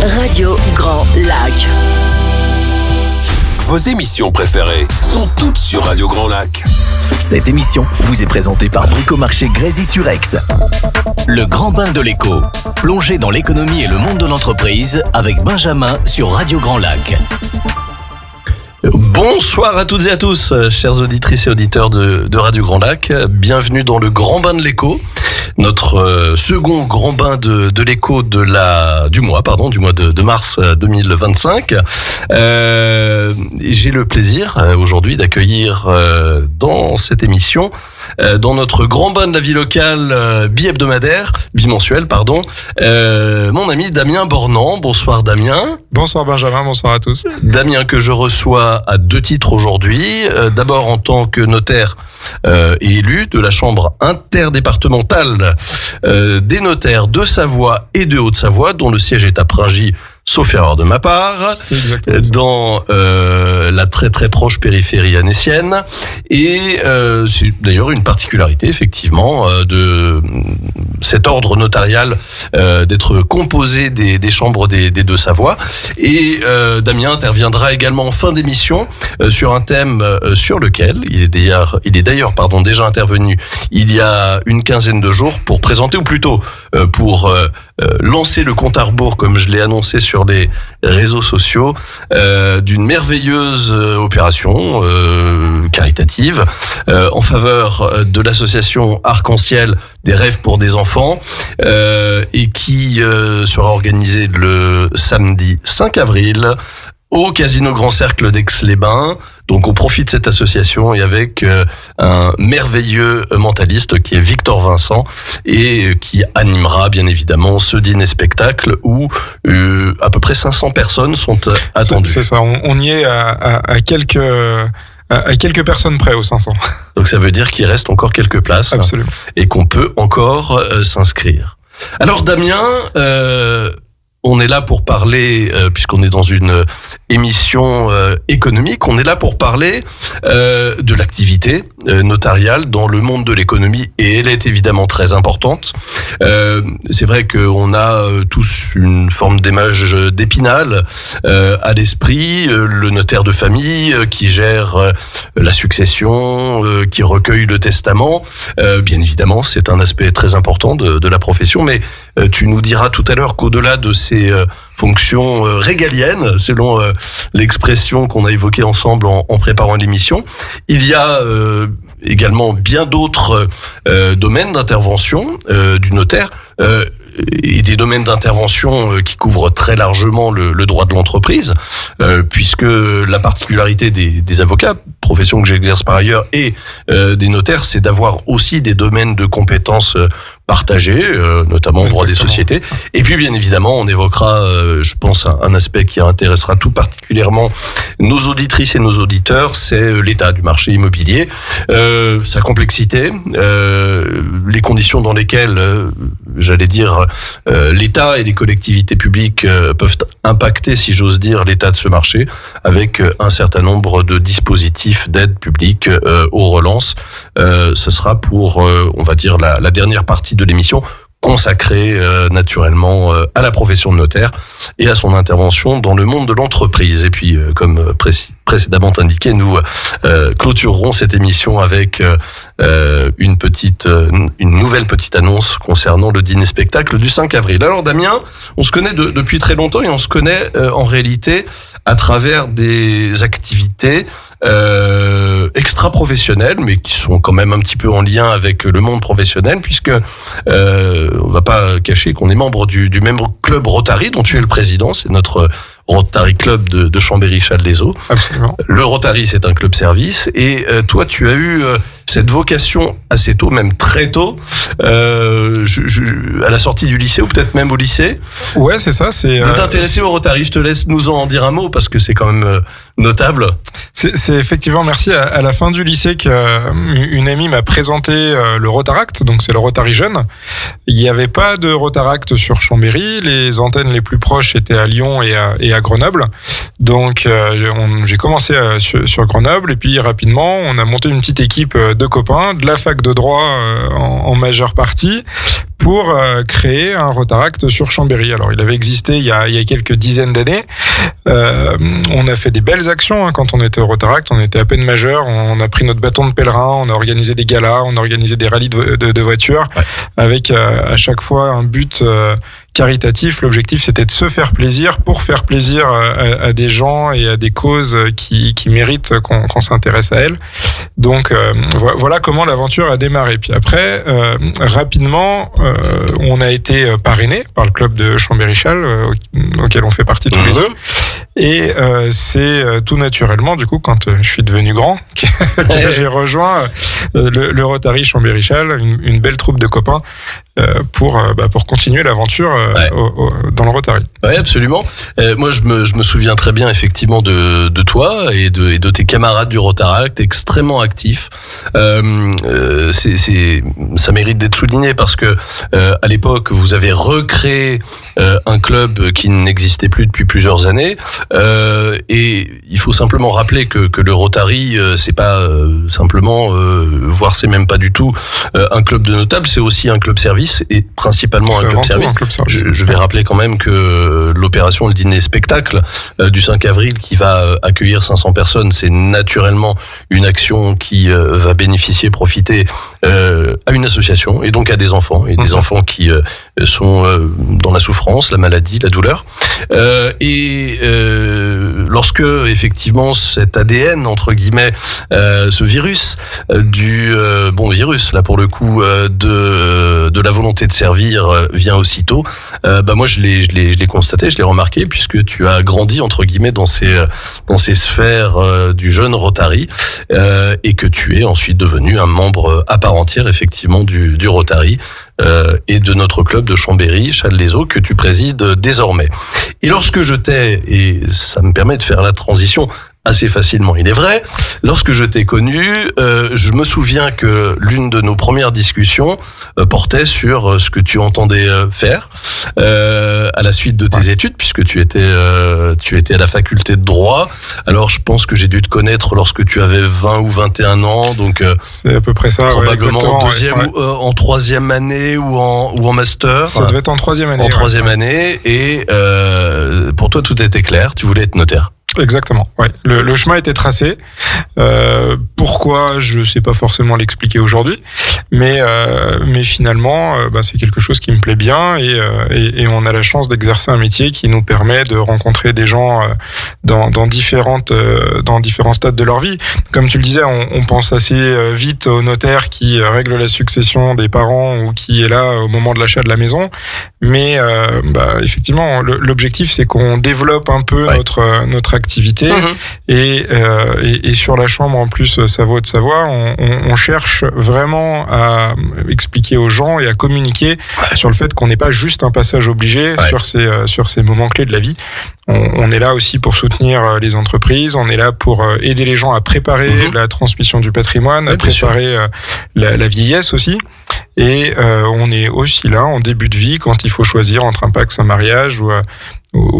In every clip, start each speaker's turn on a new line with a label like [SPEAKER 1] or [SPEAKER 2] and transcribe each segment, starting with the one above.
[SPEAKER 1] Radio Grand Lac.
[SPEAKER 2] Vos émissions préférées sont toutes sur Radio Grand Lac.
[SPEAKER 3] Cette émission vous est présentée par Bricomarché Grésy-sur-Aix. Le grand bain de l'écho. Plongez dans l'économie et le monde de l'entreprise avec Benjamin sur Radio Grand Lac.
[SPEAKER 4] Bonsoir à toutes et à tous, chères auditrices et auditeurs de Radio Grand Lac. Bienvenue dans le grand bain de l'écho, notre second grand bain de l'écho du mois de mars 2025. J'ai le plaisir aujourd'hui d'accueillir dans cette émission, dans notre grand bain de la vie locale bimensuel, mon ami Damien Bornand. Bonsoir Damien.
[SPEAKER 5] Bonsoir Benjamin, bonsoir à tous.
[SPEAKER 4] Damien que je reçois à deux titres aujourd'hui. D'abord en tant que notaire et élu de la Chambre interdépartementale des notaires de Savoie et de Haute-Savoie, dont le siège est à Pringy, sauf erreur de ma part,
[SPEAKER 5] c'est exactement ça.
[SPEAKER 4] Dans la très très proche périphérie annécienne. Et c'est d'ailleurs une particularité effectivement de cet ordre notarial d'être composé des chambres des deux Savoies. Et Damien interviendra également en fin d'émission sur un thème sur lequel il est d'ailleurs déjà intervenu il y a une quinzaine de jours pour présenter, ou plutôt pour lancer le compte à rebours, comme je l'ai annoncé sur les réseaux sociaux, d'une merveilleuse opération caritative en faveur de l'association Arc-en-Ciel des rêves pour des enfants, et qui sera organisée le samedi 5 avril au Casino Grand Cercle d'Aix-les-Bains, donc au profit de cette association et avec un merveilleux mentaliste qui est Victor Vincent, et qui animera bien évidemment ce dîner-spectacle où à peu près 500 personnes sont attendues.
[SPEAKER 5] C'est ça, on y est à quelques personnes près aux 500.
[SPEAKER 4] Donc ça veut dire qu'il reste encore quelques places.
[SPEAKER 5] Absolument.
[SPEAKER 4] Et qu'on peut encore s'inscrire. Alors Damien, on est là pour parler, puisqu'on est dans une émission économique, on est là pour parler de l'activité notariale dans le monde de l'économie, et elle est évidemment très importante. C'est vrai qu'on a tous une forme d'image d'Épinal à l'esprit, le notaire de famille qui gère la succession, qui recueille le testament. Bien évidemment, c'est un aspect très important de la profession, mais tu nous diras tout à l'heure qu'au-delà de ces fonctions régaliennes, selon l'expression qu'on a évoquée ensemble en préparant l'émission, il y a également bien d'autres domaines d'intervention du notaire, et des domaines d'intervention qui couvrent très largement le droit de l'entreprise, puisque la particularité des avocats, profession que j'exerce par ailleurs, et des notaires, c'est d'avoir aussi des domaines de compétences partagés, notamment au droit des sociétés. Et puis bien évidemment, on évoquera, je pense, un aspect qui intéressera tout particulièrement nos auditrices et nos auditeurs, c'est l'état du marché immobilier, sa complexité, les conditions dans lesquelles, j'allais dire, l'État et les collectivités publiques peuvent impacter, si j'ose dire, l'état de ce marché, avec un certain nombre de dispositifs d'aide publique aux relances. Ce sera pour, on va dire, la dernière partie de l'émission, consacrée naturellement à la profession de notaire et à son intervention dans le monde de l'entreprise. Et puis, comme précédemment indiqué, nous clôturerons cette émission avec une nouvelle petite annonce concernant le dîner-spectacle du 5 avril. Alors Damien, on se connaît depuis très longtemps, et on se connaît en réalité à travers des activités extra-professionnelles, mais qui sont quand même un petit peu en lien avec le monde professionnel, puisque on va pas cacher qu'on est membre du même club Rotary dont tu es le président. C'est notre Rotary Club de Chambéry-Challes-les-Eaux.
[SPEAKER 5] Absolument.
[SPEAKER 4] Le Rotary, c'est un club service, et toi, tu as eu cette vocation assez tôt, même très tôt, à la sortie du lycée, ou peut-être même au lycée.
[SPEAKER 5] Ouais, c'est ça. C'est
[SPEAKER 4] de t'intéresser au Rotary. Je te laisse nous en dire un mot, parce que c'est quand même notable.
[SPEAKER 5] C'est effectivement, merci, à la fin du lycée qu'une amie m'a présenté le Rotaract, donc c'est le Rotary Jeune. Il n'y avait pas de Rotaract sur Chambéry, les antennes les plus proches étaient à Lyon et à Grenoble. Donc j'ai commencé sur Grenoble, et puis rapidement on a monté une petite équipe de copains de la fac de droit en majeure partie, pour créer un Rotaract sur Chambéry. Alors, il avait existé il y a quelques dizaines d'années. On a fait des belles actions hein, quand on était au Rotaract. On était à peine majeur. On a pris notre bâton de pèlerin. On a organisé des galas. On a organisé des rallyes de voitures avec à chaque fois un but caritatif. L'objectif, c'était de se faire plaisir pour faire plaisir à des gens et à des causes qui méritent qu'on s'intéresse à elles. Donc, voilà comment l'aventure a démarré. Puis après, rapidement, on a été parrainé par le club de Chambéry-Chal, auquel on fait partie tous les deux. Et c'est tout naturellement, du coup, quand je suis devenu grand, que j'ai rejoint le Rotary Chambéry-Chal, une belle troupe de copains, pour continuer l'aventure dans le Rotary.
[SPEAKER 4] Oui, absolument. Moi, je me souviens très bien effectivement de toi et de tes camarades du Rotaract, extrêmement actifs. Ça mérite d'être souligné parce que à l'époque, vous avez recréé un club qui n'existait plus depuis plusieurs années. Et il faut simplement rappeler que le Rotary, c'est pas simplement, voire c'est même pas du tout un club de notables, c'est aussi un club service et principalement un club service. Je vais rappeler quand même que l'opération le dîner spectacle du 5 avril qui va accueillir 500 personnes, c'est naturellement une action qui va profiter à une association et donc à des enfants et des enfants qui sont dans la souffrance, la maladie, la douleur. Lorsque effectivement cet ADN entre guillemets, ce virus virus là pour le coup de la volonté de servir vient aussitôt. Moi je l'ai constaté, je l'ai remarqué puisque tu as grandi entre guillemets dans ces sphères du jeune Rotary et que tu es ensuite devenu un membre à part entière effectivement du Rotary. Et de notre club de Chambéry, Châles-les-Eaux, que tu présides désormais. Et lorsque et ça me permet de faire la transition assez facilement, il est vrai, lorsque je t'ai connu, je me souviens que l'une de nos premières discussions portait sur ce que tu entendais faire à la suite de tes études, puisque tu étais à la faculté de droit. Alors je pense que j'ai dû te connaître lorsque tu avais 20 ou 21 ans, donc
[SPEAKER 5] c'est à peu près ça,
[SPEAKER 4] probablement en troisième année ou en master.
[SPEAKER 5] Ça devait être en troisième année.
[SPEAKER 4] En troisième année, et pour toi tout était clair, tu voulais être notaire.
[SPEAKER 5] Exactement. Ouais. Le chemin était tracé. Pourquoi, je sais pas forcément l'expliquer aujourd'hui, mais finalement, c'est quelque chose qui me plaît bien et on a la chance d'exercer un métier qui nous permet de rencontrer des gens dans différents stades de leur vie. Comme tu le disais, on pense assez vite au notaire qui règle la succession des parents ou qui est là au moment de l'achat de la maison, mais effectivement, l'objectif c'est qu'on développe un peu notre activité et sur la chambre en plus ça vaut de savoir, on cherche vraiment à expliquer aux gens et à communiquer sur le fait qu'on n'est pas juste un passage obligé sur ces moments clés de la vie. On est là aussi pour soutenir les entreprises, on est là pour aider les gens à préparer la transmission du patrimoine, à préparer la vieillesse aussi. Et on est aussi là en début de vie quand il faut choisir entre un Pacs, un mariage ou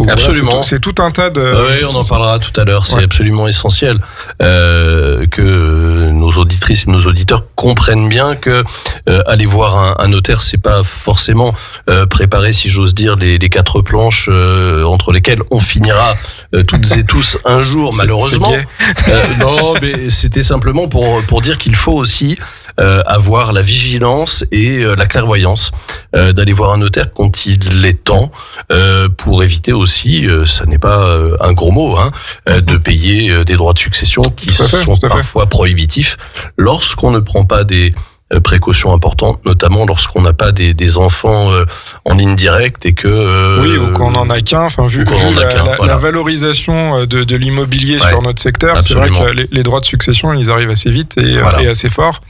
[SPEAKER 4] absolument.
[SPEAKER 5] Voilà, c'est tout un tas de...
[SPEAKER 4] Oui, on en parlera tout à l'heure. C'est absolument essentiel que nos auditrices et nos auditeurs comprennent bien que aller voir un notaire, c'est pas forcément préparer, si j'ose dire, les quatre planches entre lesquelles on finira toutes et tous un jour, malheureusement. Non, mais c'était simplement pour dire qu'il faut aussi avoir la vigilance et la clairvoyance d'aller voir un notaire quand il est temps pour éviter aussi, ça n'est pas un gros mot, de payer des droits de succession qui sont parfois prohibitifs lorsqu'on ne prend pas des précautions importantes, notamment lorsqu'on n'a pas des enfants en ligne directe et que
[SPEAKER 5] ou qu'on en a qu'un. Enfin, vu la valorisation de l'immobilier sur notre secteur, absolument. C'est vrai que les droits de succession, ils arrivent assez vite et assez fort.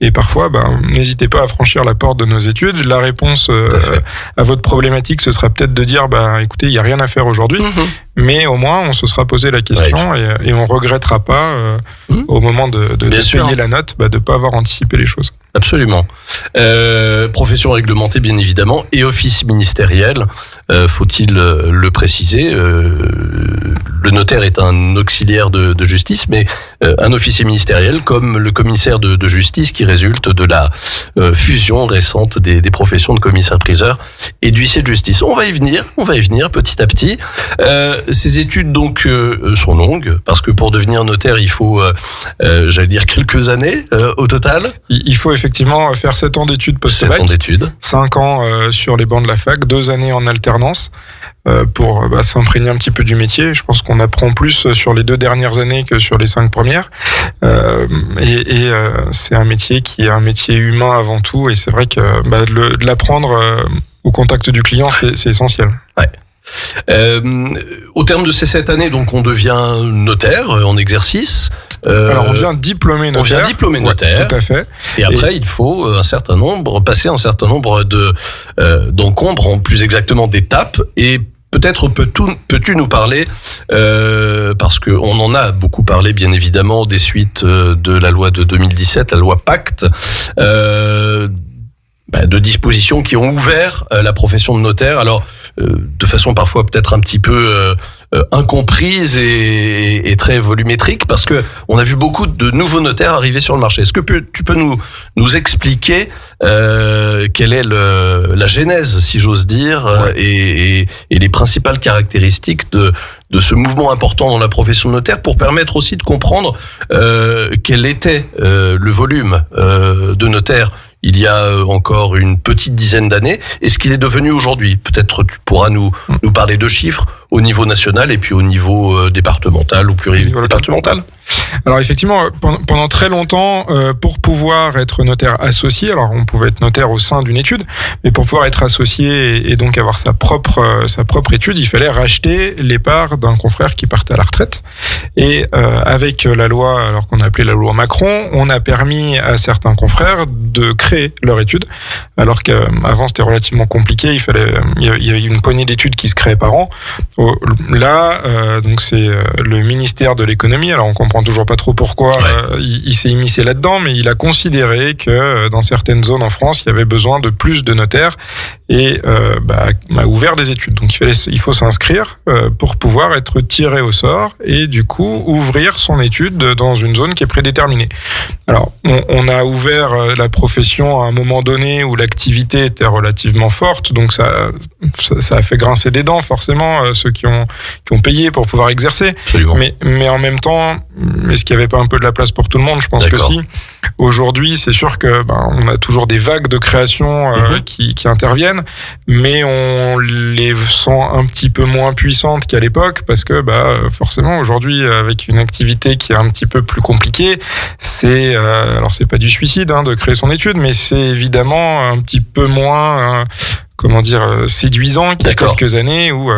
[SPEAKER 5] Et parfois, n'hésitez pas à franchir la porte de nos études. La réponse à votre problématique, ce sera peut-être de dire, écoutez, il n'y a rien à faire aujourd'hui, mais au moins, on se sera posé la question et on regrettera pas, au moment de payer la note, de ne pas avoir anticipé les choses.
[SPEAKER 4] Absolument. Profession réglementée, bien évidemment, et office ministériel, faut-il le préciser. le notaire est un auxiliaire de justice, mais un officier ministériel comme le commissaire de justice qui résulte de la fusion récente des professions de commissaire-priseur et d'huissier de justice. On va y venir petit à petit. Ces études donc sont longues parce que pour devenir notaire, il faut, j'allais dire, quelques années au total.
[SPEAKER 5] Il faut effectivement faire 7 ans d'études post-bac.
[SPEAKER 4] 7 ans d'études.
[SPEAKER 5] 5 ans sur les bancs de la fac, 2 années en alternance pour s'imprégner un petit peu du métier. Je pense qu'on apprend plus sur les 2 dernières années que sur les 5 premières. C'est un métier qui est un métier humain avant tout, et c'est vrai que de l'apprendre au contact du client, c'est essentiel.
[SPEAKER 4] Ouais. Au terme de ces 7 années, donc on devient notaire en exercice.
[SPEAKER 5] Alors on devient diplômé notaire.
[SPEAKER 4] On devient diplômé notaire.
[SPEAKER 5] Ouais, tout à fait.
[SPEAKER 4] Et après, il faut passer un certain nombre d'encombres, plus exactement d'étapes. Et peut-être peux-tu nous parler, parce que on en a beaucoup parlé, bien évidemment, des suites de la loi de 2017, la loi Pacte. De dispositions qui ont ouvert la profession de notaire, alors de façon parfois peut-être un petit peu incomprise et très volumétrique, parce que on a vu beaucoup de nouveaux notaires arriver sur le marché. Est-ce que tu peux nous expliquer quelle est la genèse, si j'ose dire, et les principales caractéristiques de ce mouvement important dans la profession de notaire, pour permettre aussi de comprendre quel était le volume de notaires il y a encore une petite dizaine d'années, et ce qu'il est devenu aujourd'hui. Peut-être tu pourras nous parler de chiffres au niveau national et puis au niveau départemental ou pluridépartemental.
[SPEAKER 5] Alors effectivement, pendant très longtemps, pour pouvoir être notaire associé, alors on pouvait être notaire au sein d'une étude, mais pour pouvoir être associé et donc avoir sa propre étude, il fallait racheter les parts d'un confrère qui partait à la retraite. Et avec la loi, alors qu'on a appelé la loi Macron, on a permis à certains confrères de créer leur étude, alors qu'avant c'était relativement compliqué. Il y avait une poignée d'études qui se créaient par an. Là, donc c'est le ministère de l'économie. Alors on comprend toujours pas trop pourquoi il s'est immiscé là-dedans, mais il a considéré que dans certaines zones en France, il y avait besoin de plus de notaires et a ouvert des études. Donc il faut s'inscrire pour pouvoir être tiré au sort et du coup ouvrir son étude dans une zone qui est prédéterminée. Alors on a ouvert la profession à un moment donné où l'activité était relativement forte, donc ça a fait grincer des dents forcément ceux qui ont payé pour pouvoir exercer. Mais en même temps, est-ce qu'il n'y avait pas un peu de la place pour tout le monde? Je pense que si. Aujourd'hui, c'est sûr que on a toujours des vagues de création qui interviennent, mais on les sent un petit peu moins puissantes qu'à l'époque, parce que forcément aujourd'hui, avec une activité qui est un petit peu plus compliquée, alors c'est pas du suicide de créer son étude, mais c'est évidemment un petit peu moins séduisant qu'il y a quelques années où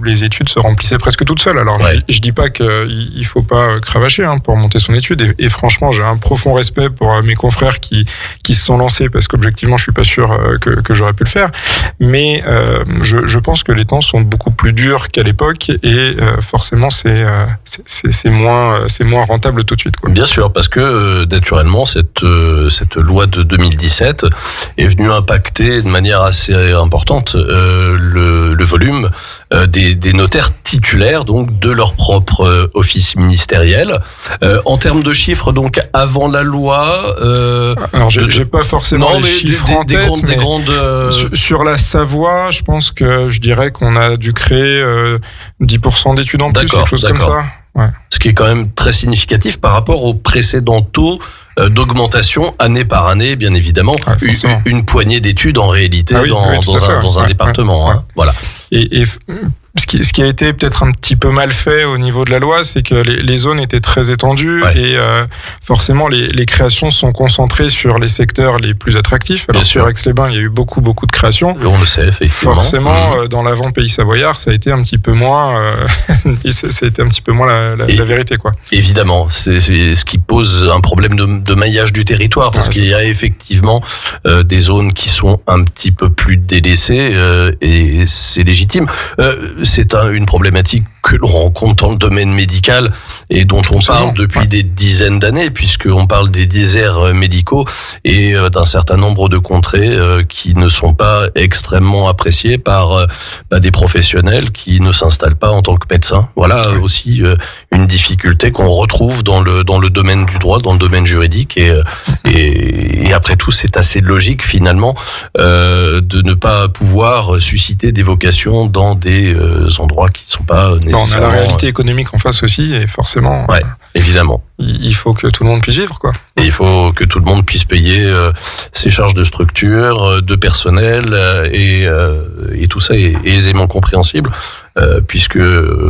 [SPEAKER 5] les études se remplissaient presque toutes seules. Alors je dis pas qu'il faut pas cravacher pour monter son étude, et franchement j'ai un profond respect pour mes confrères qui se sont lancés, parce qu'objectivement je suis pas sûr que j'aurais pu le faire, mais je pense que les temps sont beaucoup plus durs qu'à l'époque, et forcément c'est moins rentable tout de suite, quoi.
[SPEAKER 4] Bien sûr, parce que naturellement cette loi de 2017 est venue impacter de manière assez importante le volume des notaires titulaires, donc de leur propre office ministériel. En termes de chiffres, donc avant la loi,
[SPEAKER 5] alors j'ai pas forcément les chiffres en tête, mais sur la Savoie, je pense que je dirais qu'on a dû créer 10% d'études en plus, quelque chose comme ça. Ouais.
[SPEAKER 4] Ce qui est quand même très significatif par rapport aux précédents taux d'augmentation année par année, bien évidemment. Une poignée d'études en réalité dans un département. Voilà.
[SPEAKER 5] Et ce qui a été peut-être un petit peu mal fait au niveau de la loi, c'est que les zones étaient très étendues et forcément les créations sont concentrées sur les secteurs les plus attractifs. Alors sur Aix-les-Bains, il y a eu beaucoup de créations.
[SPEAKER 4] On le sait, effectivement.
[SPEAKER 5] Forcément, dans l'avant Pays Savoyard, ça a été un petit peu moins la vérité, quoi.
[SPEAKER 4] Évidemment, c'est ce qui pose un problème de maillage du territoire, parce qu'il y a effectivement des zones qui sont un petit peu plus délaissées et c'est légitime. c'est une problématique que l'on rencontre dans le domaine médical et dont on parle depuis des dizaines d'années, puisqu'on parle des déserts médicaux et d'un certain nombre de contrées qui ne sont pas extrêmement appréciées par des professionnels qui ne s'installent pas en tant que médecins. Voilà aussi une difficulté qu'on retrouve dans le domaine du droit, dans le domaine juridique, et après tout, c'est assez logique finalement de ne pas pouvoir susciter des vocations dans des endroits qui ne sont pas nécessairement...
[SPEAKER 5] On a la réalité économique en face aussi, et forcément,
[SPEAKER 4] évidemment.
[SPEAKER 5] Il faut que tout le monde puisse vivre, quoi.
[SPEAKER 4] Et il faut que tout le monde puisse payer ses charges de structure, de personnel, et tout ça est aisément compréhensible. Puisque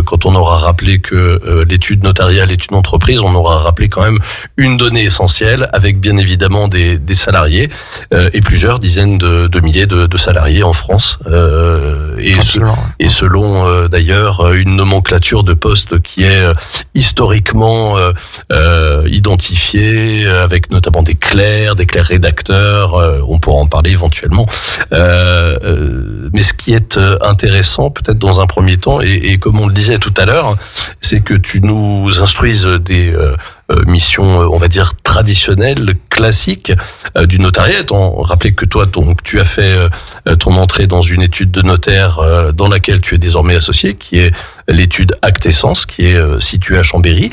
[SPEAKER 4] quand on aura rappelé que l'étude notariale est une entreprise, on aura rappelé quand même une donnée essentielle, avec bien évidemment des salariés et plusieurs dizaines de milliers de salariés en France, et selon d'ailleurs une nomenclature de postes qui est historiquement identifiée, avec notamment des clercs rédacteurs, on pourra en parler éventuellement, mais ce qui est intéressant peut-être dans un premier temps, et comme on le disait tout à l'heure, c'est que tu nous instruises des missions, on va dire, traditionnelles, classiques du notariat. Rappelez que toi, donc, tu as fait ton entrée dans une étude de notaire dans laquelle tu es désormais associé, qui est l'étude Actes et Sens, qui est située à Chambéry,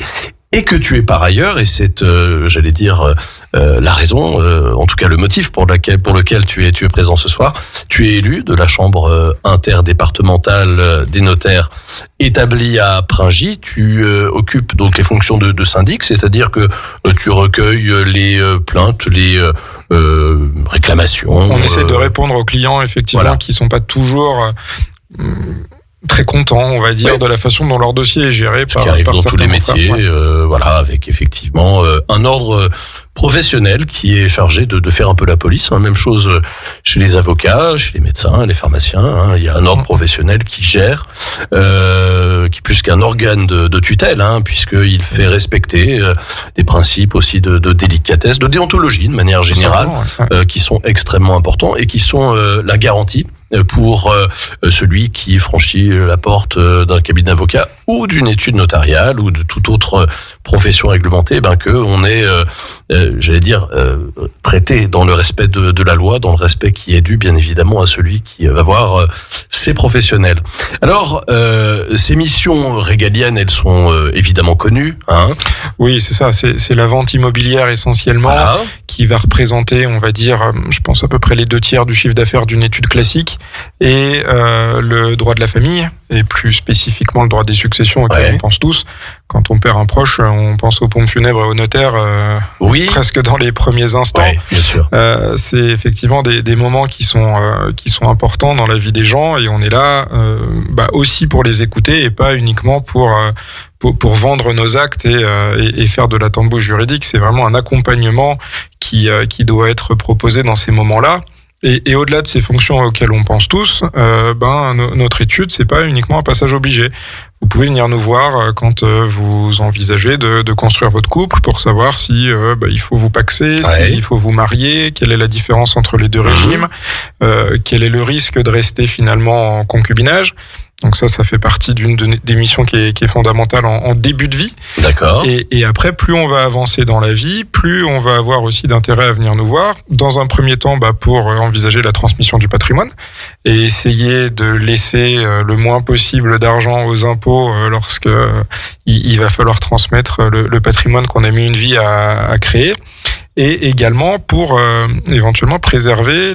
[SPEAKER 4] et que tu es par ailleurs, et c'est, j'allais dire, la raison, en tout cas le motif pour lequel tu es présent ce soir, tu es élu de la chambre interdépartementale des notaires établie à Pringy. Tu occupes donc les fonctions de syndic, c'est-à-dire que tu recueilles les plaintes, les réclamations.
[SPEAKER 5] On essaie de répondre aux clients, effectivement, qui sont pas toujours très contents, on va dire, de la façon dont leur dossier est géré par certains confrères. Ce qui arrive dans tous les métiers,
[SPEAKER 4] avec effectivement un ordre professionnel qui est chargé de faire un peu la police. Même chose chez les avocats, chez les médecins, les pharmaciens. Il y a un ordre professionnel qui gère, qui plus qu'un organe de tutelle, puisqu'il fait respecter des principes aussi de délicatesse, de déontologie de manière générale, qui sont extrêmement importants et qui sont la garantie pour celui qui franchit la porte d'un cabinet d'avocat ou d'une étude notariale ou de toute autre profession réglementée, que on est, j'allais dire, traité dans le respect de la loi, dans le respect qui est dû bien évidemment à celui qui va voir ses professionnels. Alors, ces missions régaliennes, elles sont évidemment connues.
[SPEAKER 5] Oui, c'est ça, c'est la vente immobilière essentiellement, qui va représenter, on va dire, je pense à peu près les 2/3 du chiffre d'affaires d'une étude classique, et le droit de la famille, et plus spécifiquement le droit des successions, auquel on pense tous. Quand on perd un proche, on pense aux pompes funèbres et au notaire, presque dans les premiers instants.
[SPEAKER 4] Oui, bien sûr.
[SPEAKER 5] C'est effectivement des moments qui sont importants dans la vie des gens, et on est là aussi pour les écouter et pas uniquement pour vendre nos actes et faire de la tambouille juridique. C'est vraiment un accompagnement qui doit être proposé dans ces moments-là. Et au-delà de ces fonctions auxquelles on pense tous, notre étude, c'est pas uniquement un passage obligé. Vous pouvez venir nous voir quand vous envisagez de construire votre couple pour savoir si il faut vous paxer, s'il faut vous marier, quelle est la différence entre les deux régimes, quel est le risque de rester finalement en concubinage. Donc ça fait partie d'une des missions qui est fondamentale en début de vie.
[SPEAKER 4] D'accord.
[SPEAKER 5] Et après, plus on va avancer dans la vie, plus on va avoir aussi d'intérêt à venir nous voir. Dans un premier temps, pour envisager la transmission du patrimoine et essayer de laisser le moins possible d'argent aux impôts lorsque il va falloir transmettre le patrimoine qu'on a mis une vie à créer. Et également pour éventuellement préserver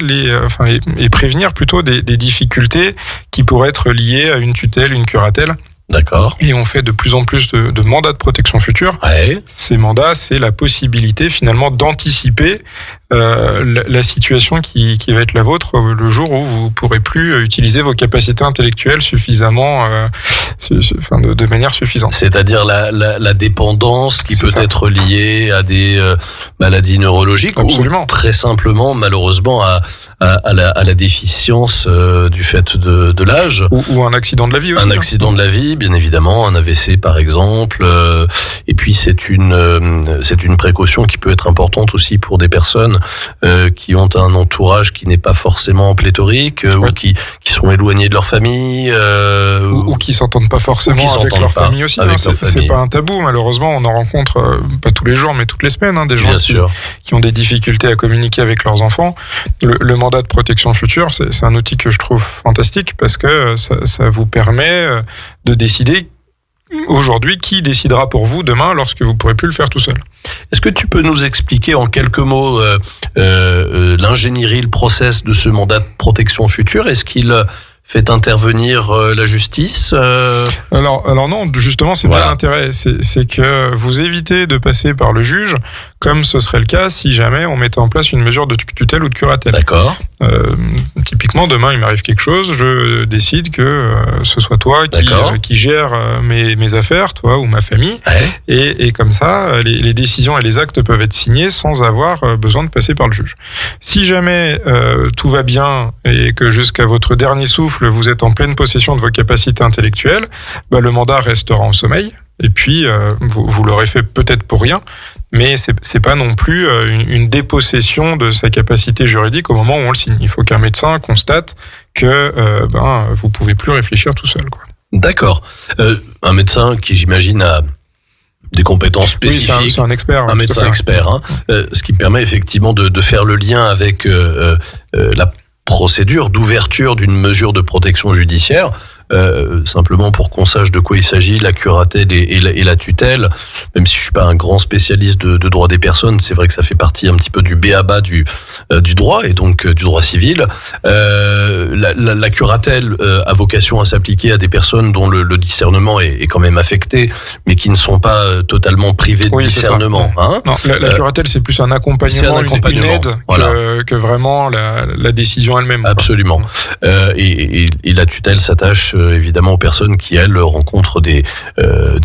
[SPEAKER 5] et prévenir plutôt des difficultés qui pourraient être liées à une tutelle, une curatelle.
[SPEAKER 4] D'accord.
[SPEAKER 5] Et on fait de plus en plus de mandats de protection future. Ces mandats, c'est la possibilité finalement d'anticiper la situation qui va être la vôtre le jour où vous pourrez plus utiliser vos capacités intellectuelles suffisamment, de manière suffisante.
[SPEAKER 4] C'est-à-dire la dépendance qui peut être liée à des maladies neurologiques.
[SPEAKER 5] Absolument.
[SPEAKER 4] Ou très simplement, malheureusement, à la déficience du fait de l'âge.
[SPEAKER 5] Ou un accident de la vie aussi.
[SPEAKER 4] Un accident de la vie, bien évidemment, un AVC par exemple. Et puis c'est une précaution qui peut être importante aussi pour des personnes qui ont un entourage qui n'est pas forcément pléthorique, ou qui sont éloignés de leur famille,
[SPEAKER 5] ou qui s'entendent pas forcément avec leur famille aussi. C'est pas un tabou, malheureusement, on en rencontre pas tous les jours, mais toutes les semaines, des gens qui ont des difficultés à communiquer avec leurs enfants. Le mandat de protection future, c'est un outil que je trouve fantastique parce que ça vous permet de décider aujourd'hui qui décidera pour vous demain lorsque vous pourrez plus le faire tout seul.
[SPEAKER 4] Est-ce que tu peux nous expliquer en quelques mots l'ingénierie, le process de ce mandat de protection future? Est-ce qu'il fait intervenir la justice?
[SPEAKER 5] Alors non, justement, c'est pas l'intérêt. C'est que vous évitez de passer par le juge, comme ce serait le cas si jamais on mettait en place une mesure de tutelle ou de curatelle.
[SPEAKER 4] D'accord.
[SPEAKER 5] Typiquement, demain, il m'arrive quelque chose, je décide que ce soit toi qui gère mes affaires, toi ou ma famille. Ouais. Et comme ça, les décisions et les actes peuvent être signés sans avoir besoin de passer par le juge. Si jamais tout va bien et que jusqu'à votre dernier souffle, vous êtes en pleine possession de vos capacités intellectuelles, le mandat restera en sommeil. Et puis, vous l'aurez fait peut-être pour rien, mais c'est pas non plus une dépossession de sa capacité juridique au moment où on le signe. Il faut qu'un médecin constate que vous pouvez plus réfléchir tout seul, quoi.
[SPEAKER 4] D'accord. Un médecin qui, j'imagine, a des compétences spécifiques.
[SPEAKER 5] Oui, c'est un expert.
[SPEAKER 4] Un médecin expert. Ce qui permet effectivement de faire le lien avec la procédure d'ouverture d'une mesure de protection judiciaire. Simplement pour qu'on sache de quoi il s'agit, la curatelle et la tutelle, même si je suis pas un grand spécialiste de droit des personnes, c'est vrai que ça fait partie un petit peu du b.a.-ba du droit et donc du droit civil. La curatelle a vocation à s'appliquer à des personnes dont le discernement est quand même affecté, mais qui ne sont pas totalement privées de discernement.
[SPEAKER 5] Non, la curatelle, c'est plus un accompagnement, une aide que vraiment la décision elle-même.
[SPEAKER 4] Absolument. Et la tutelle s'attache évidemment aux personnes qui, elles, rencontrent des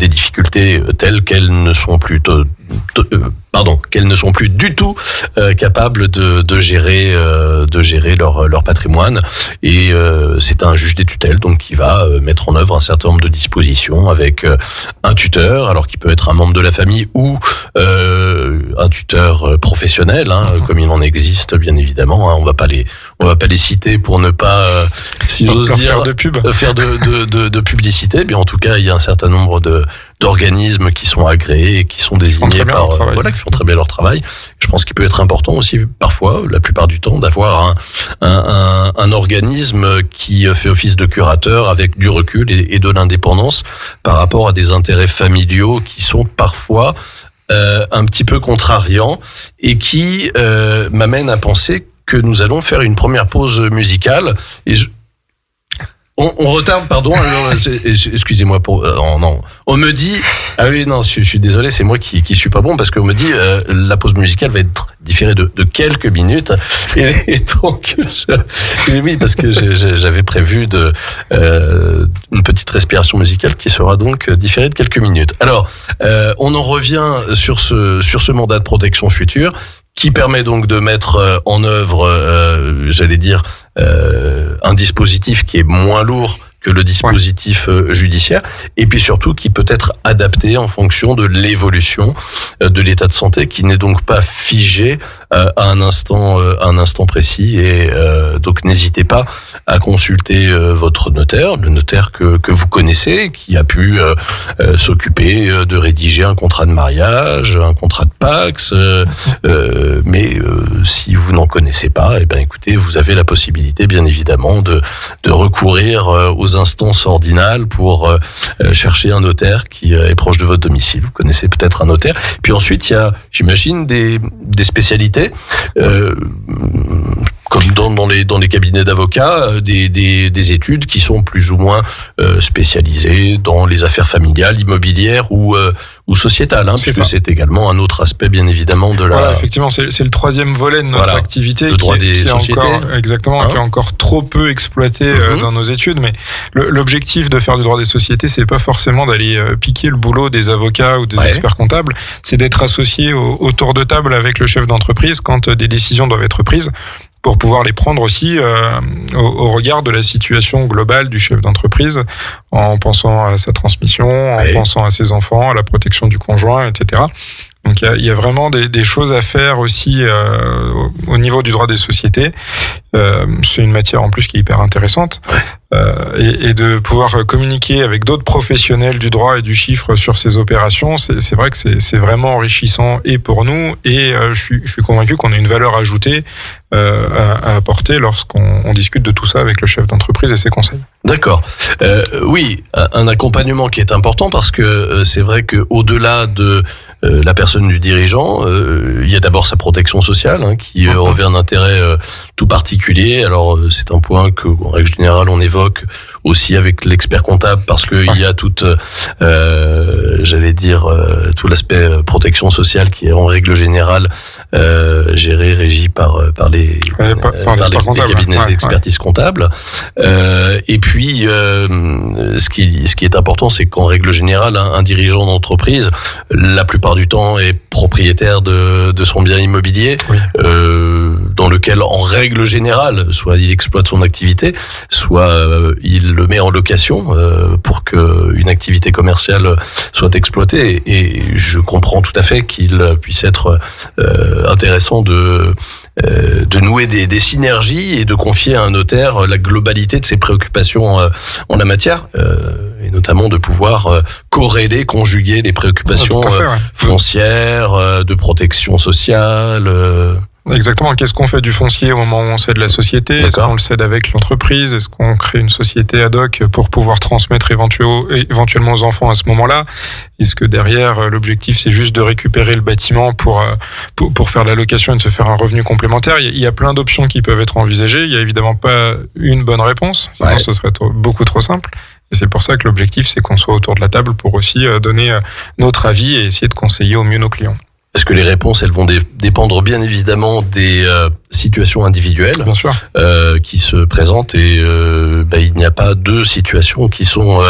[SPEAKER 4] difficultés telles qu'elles ne sont plus qu'elles ne sont plus du tout capables de gérer leur patrimoine, et c'est un juge des tutelles donc qui va mettre en œuvre un certain nombre de dispositions avec un tuteur, alors qui peut être un membre de la famille ou un tuteur professionnel, comme il en existe bien évidemment. On va pas les citer pour ne pas, si j'ose dire, faire de publicité, mais en tout cas il y a un certain nombre d'organismes qui sont agréés et qui sont désignés qui font très bien leur travail. Je pense qu'il peut être important aussi parfois, la plupart du temps, d'avoir un organisme qui fait office de curateur avec du recul et de l'indépendance par rapport à des intérêts familiaux qui sont parfois un petit peu contrariants et qui m'amènent à penser que nous allons faire une première pause musicale. Et on retarde, pardon. Excusez-moi non. On me dit, ah oui, non, je suis désolé, c'est moi qui suis pas bon, parce qu'on me dit la pause musicale va être différée de quelques minutes, et donc oui, parce que j'avais prévu une petite respiration musicale qui sera donc différée de quelques minutes. Alors, on en revient sur ce mandat de protection future, qui permet donc de mettre en œuvre, un dispositif qui est moins lourd que le dispositif judiciaire, et puis surtout qui peut être adapté en fonction de l'évolution de l'état de santé, qui n'est donc pas figé à un instant précis. Et donc n'hésitez pas à consulter votre notaire, le notaire que vous connaissez, qui a pu s'occuper de rédiger un contrat de mariage, un contrat de Pacs, mais si vous n'en connaissez pas, écoutez, vous avez la possibilité bien évidemment de recourir aux instances ordinales pour chercher un notaire qui est proche de votre domicile. Vous connaissez peut-être un notaire. Puis ensuite, il y a, j'imagine, des spécialités, comme dans les cabinets d'avocats, des études qui sont plus ou moins spécialisées dans les affaires familiales, immobilières ou sociétales, puisque c'est également un autre aspect, bien évidemment, de la...
[SPEAKER 5] Voilà, effectivement, c'est le troisième volet de notre activité,
[SPEAKER 4] le droit des sociétés.
[SPEAKER 5] Qui est encore trop peu exploité dans nos études, mais l'objectif de faire du droit des sociétés, c'est pas forcément d'aller piquer le boulot des avocats ou des experts comptables, c'est d'être associé autour de table avec le chef d'entreprise quand des décisions doivent être prises, pour pouvoir les prendre aussi au regard de la situation globale du chef d'entreprise, en pensant à sa transmission, en pensant à ses enfants, à la protection du conjoint, etc. Donc il y a vraiment des choses à faire aussi au niveau du droit des sociétés. C'est une matière en plus qui est hyper intéressante. Et de pouvoir communiquer avec d'autres professionnels du droit et du chiffre sur ces opérations, c'est vrai que c'est vraiment enrichissant et pour nous, et je suis convaincu qu'on a une valeur ajoutée à apporter lorsqu'on discute de tout ça avec le chef d'entreprise et ses conseils.
[SPEAKER 4] D'accord. Oui, un accompagnement qui est important parce que c'est vrai que au-delà de la personne du dirigeant, il y a d'abord sa protection sociale qui revêt un intérêt tout particulier. Alors c'est un point que, en règle générale, on évoque aussi avec l'expert comptable parce que il y a toute, j'allais dire, tout l'aspect protection sociale qui est en règle générale géré, régi par les cabinets d'expertise comptable. Et puis, ce qui est important, c'est qu'en règle générale, un dirigeant d'entreprise, la plupart du temps, est propriétaire de son bien immobilier, dans lequel, en règle générale, soit il exploite son activité, soit il le met en location pour qu'une activité commerciale soit exploitée. Et je comprends tout à fait qu'il puisse être intéressant de nouer des synergies et de confier à un notaire la globalité de ses préoccupations en la matière, et notamment de pouvoir corréler, conjuguer les préoccupations foncières, de protection sociale.
[SPEAKER 5] Exactement. Qu'est-ce qu'on fait du foncier au moment où on cède la société? Est-ce qu'on le cède avec l'entreprise? Est-ce qu'on crée une société ad hoc pour pouvoir transmettre éventuellement aux enfants à ce moment-là? Est-ce que derrière, l'objectif, c'est juste de récupérer le bâtiment pour faire la location et de se faire un revenu complémentaire? Il y a plein d'options qui peuvent être envisagées. Il y a évidemment pas une bonne réponse. Sinon, ce serait beaucoup trop simple. Et c'est pour ça que l'objectif, c'est qu'on soit autour de la table pour aussi donner notre avis et essayer de conseiller au mieux nos clients.
[SPEAKER 4] Parce que les réponses, elles vont dépendre bien évidemment des situations individuelles,
[SPEAKER 5] bien sûr,
[SPEAKER 4] qui se présentent, et il n'y a pas deux situations qui sont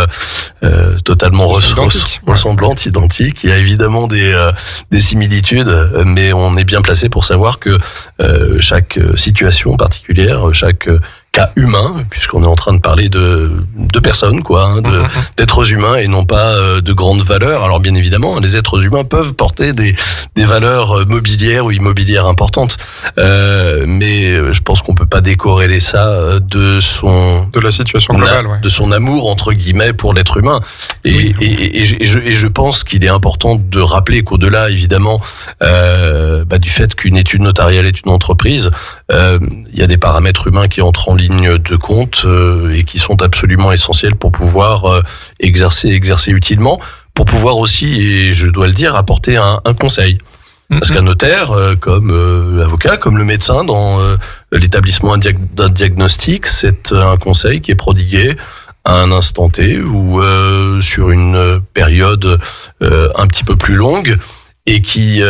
[SPEAKER 4] totalement ressemblantes, identiques. Il y a évidemment des similitudes, mais on est bien placé pour savoir que chaque situation particulière, chaque cas humain, puisqu'on est en train de parler de personnes, d'êtres humains et non pas de grandes valeurs. Alors bien évidemment, les êtres humains peuvent porter des valeurs mobilières ou immobilières importantes, mais je pense qu'on peut pas décorréler ça de la situation globale, de son amour entre guillemets pour l'être humain. Et je pense qu'il est important de rappeler qu'au-delà évidemment du fait qu'une étude notariale est une entreprise, il y a des paramètres humains qui entrent en ligne de compte et qui sont absolument essentiels pour pouvoir exercer utilement, pour pouvoir aussi, et je dois le dire, apporter un conseil. Parce qu'un notaire, comme l'avocat, comme le médecin dans l'établissement d'un diagnostic, c'est un conseil qui est prodigué à un instant T ou sur une période un petit peu plus longue, et qui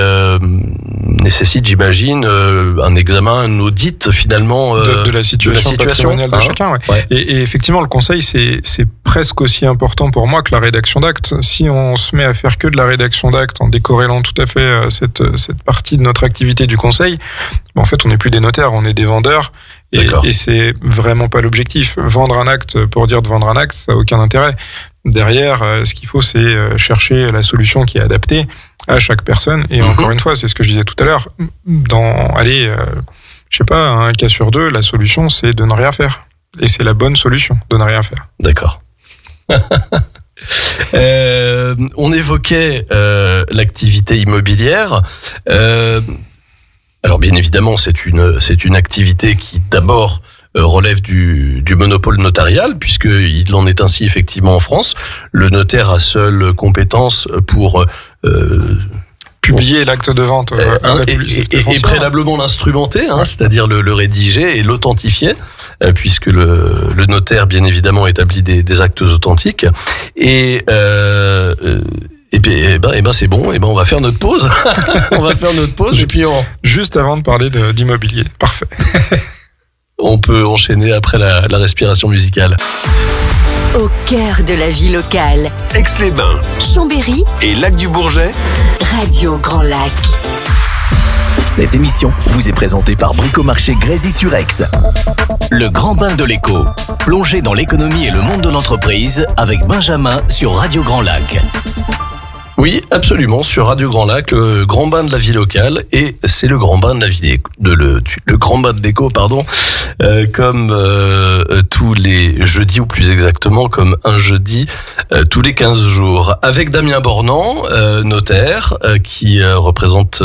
[SPEAKER 4] nécessite, j'imagine, un examen, un audit finalement
[SPEAKER 5] de la situation patrimoniale de chacun. Et effectivement, le conseil, c'est presque aussi important pour moi que la rédaction d'actes. Si on se met à faire que de la rédaction d'actes en décorrélant tout à fait cette partie de notre activité du conseil, en fait, on n'est plus des notaires, on est des vendeurs. Et c'est vraiment pas l'objectif. Vendre un acte pour dire de vendre un acte, ça n'a aucun intérêt. Derrière, ce qu'il faut, c'est chercher la solution qui est adaptée à chaque personne. Et encore une fois, c'est ce que je disais tout à l'heure. Un cas sur deux, la solution, c'est de ne rien faire. Et c'est la bonne solution, de ne rien faire.
[SPEAKER 4] D'accord. On évoquait l'activité immobilière. Alors bien évidemment, c'est une activité qui d'abord relève du monopole notarial, puisqu'il en est ainsi effectivement en France. Le notaire a seule compétence pour
[SPEAKER 5] publier l'acte de vente
[SPEAKER 4] et préalablement l'instrumenter, c'est-à-dire le rédiger et l'authentifier, puisque le notaire bien évidemment établit des actes authentiques. Et c'est bon, on va faire notre pause. Et puis
[SPEAKER 5] juste avant de parler d'immobilier. Parfait.
[SPEAKER 4] On peut enchaîner après la respiration musicale.
[SPEAKER 1] Au cœur de la vie locale.
[SPEAKER 2] Aix-les-Bains,
[SPEAKER 1] Chambéry
[SPEAKER 2] et Lac du Bourget.
[SPEAKER 1] Radio Grand Lac.
[SPEAKER 3] Cette émission vous est présentée par Bricomarché Grésy-sur-Aix. Le grand bain de l'écho. Plongez dans l'économie et le monde de l'entreprise avec Benjamin sur Radio Grand Lac.
[SPEAKER 4] Oui, absolument, sur Radio Grand Lac, le grand bain de la vie locale, et c'est le grand bain de la vie le grand bain de l'écho, pardon, comme tous les jeudis, ou plus exactement comme un jeudi tous les 15 jours, avec Damien Bornand, notaire, qui représente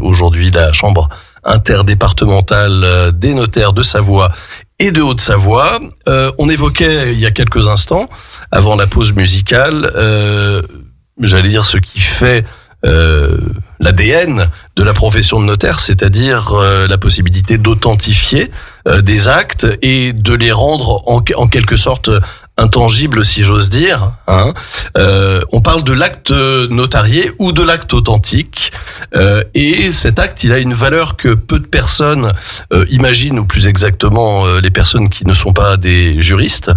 [SPEAKER 4] aujourd'hui la chambre interdépartementale des notaires de Savoie et de Haute-Savoie. On évoquait il y a quelques instants, avant la pause musicale, j'allais dire ce qui fait l'ADN de la profession de notaire, c'est-à-dire la possibilité d'authentifier des actes et de les rendre en quelque sorte intangibles, si j'ose dire. On parle de l'acte notarié ou de l'acte authentique, et cet acte, il a une valeur que peu de personnes imaginent, ou plus exactement les personnes qui ne sont pas des juristes,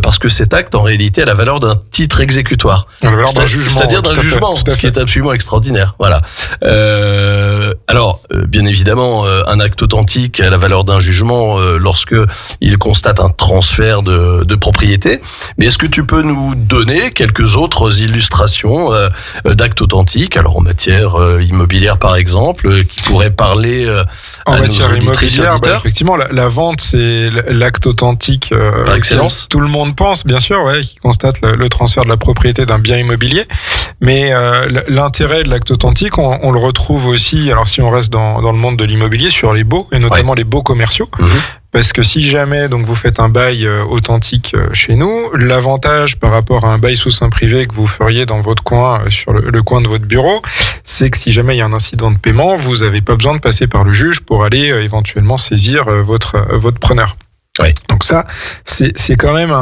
[SPEAKER 4] parce que cet acte, en réalité, a la valeur d'un titre exécutoire.
[SPEAKER 5] La valeur d'un jugement.
[SPEAKER 4] C'est-à-dire d'un jugement, ce qui est absolument extraordinaire. Voilà. Alors, bien évidemment, un acte authentique a la valeur d'un jugement lorsque il constate un transfert de propriété. Mais est-ce que tu peux nous donner quelques autres illustrations d'actes authentiques, alors en matière immobilière par exemple, qui pourraient parler
[SPEAKER 5] en
[SPEAKER 4] à
[SPEAKER 5] matière
[SPEAKER 4] nos auditrices et
[SPEAKER 5] immobilière,
[SPEAKER 4] auditeurs?
[SPEAKER 5] effectivement, la vente, c'est l'acte authentique
[SPEAKER 4] Par excellence.
[SPEAKER 5] Tout le monde pense, bien sûr, qui constate le transfert de la propriété d'un bien immobilier. Mais l'intérêt de l'acte authentique, on le retrouve aussi, alors si on reste dans le monde de l'immobilier, sur les baux, et notamment les baux commerciaux. Parce que si jamais donc vous faites un bail authentique chez nous, l'avantage par rapport à un bail sous seing privé que vous feriez dans votre coin, sur le coin de votre bureau, c'est que si jamais il y a un incident de paiement, vous n'avez pas besoin de passer par le juge pour aller éventuellement saisir votre preneur.
[SPEAKER 4] Oui.
[SPEAKER 5] Donc ça, c'est quand même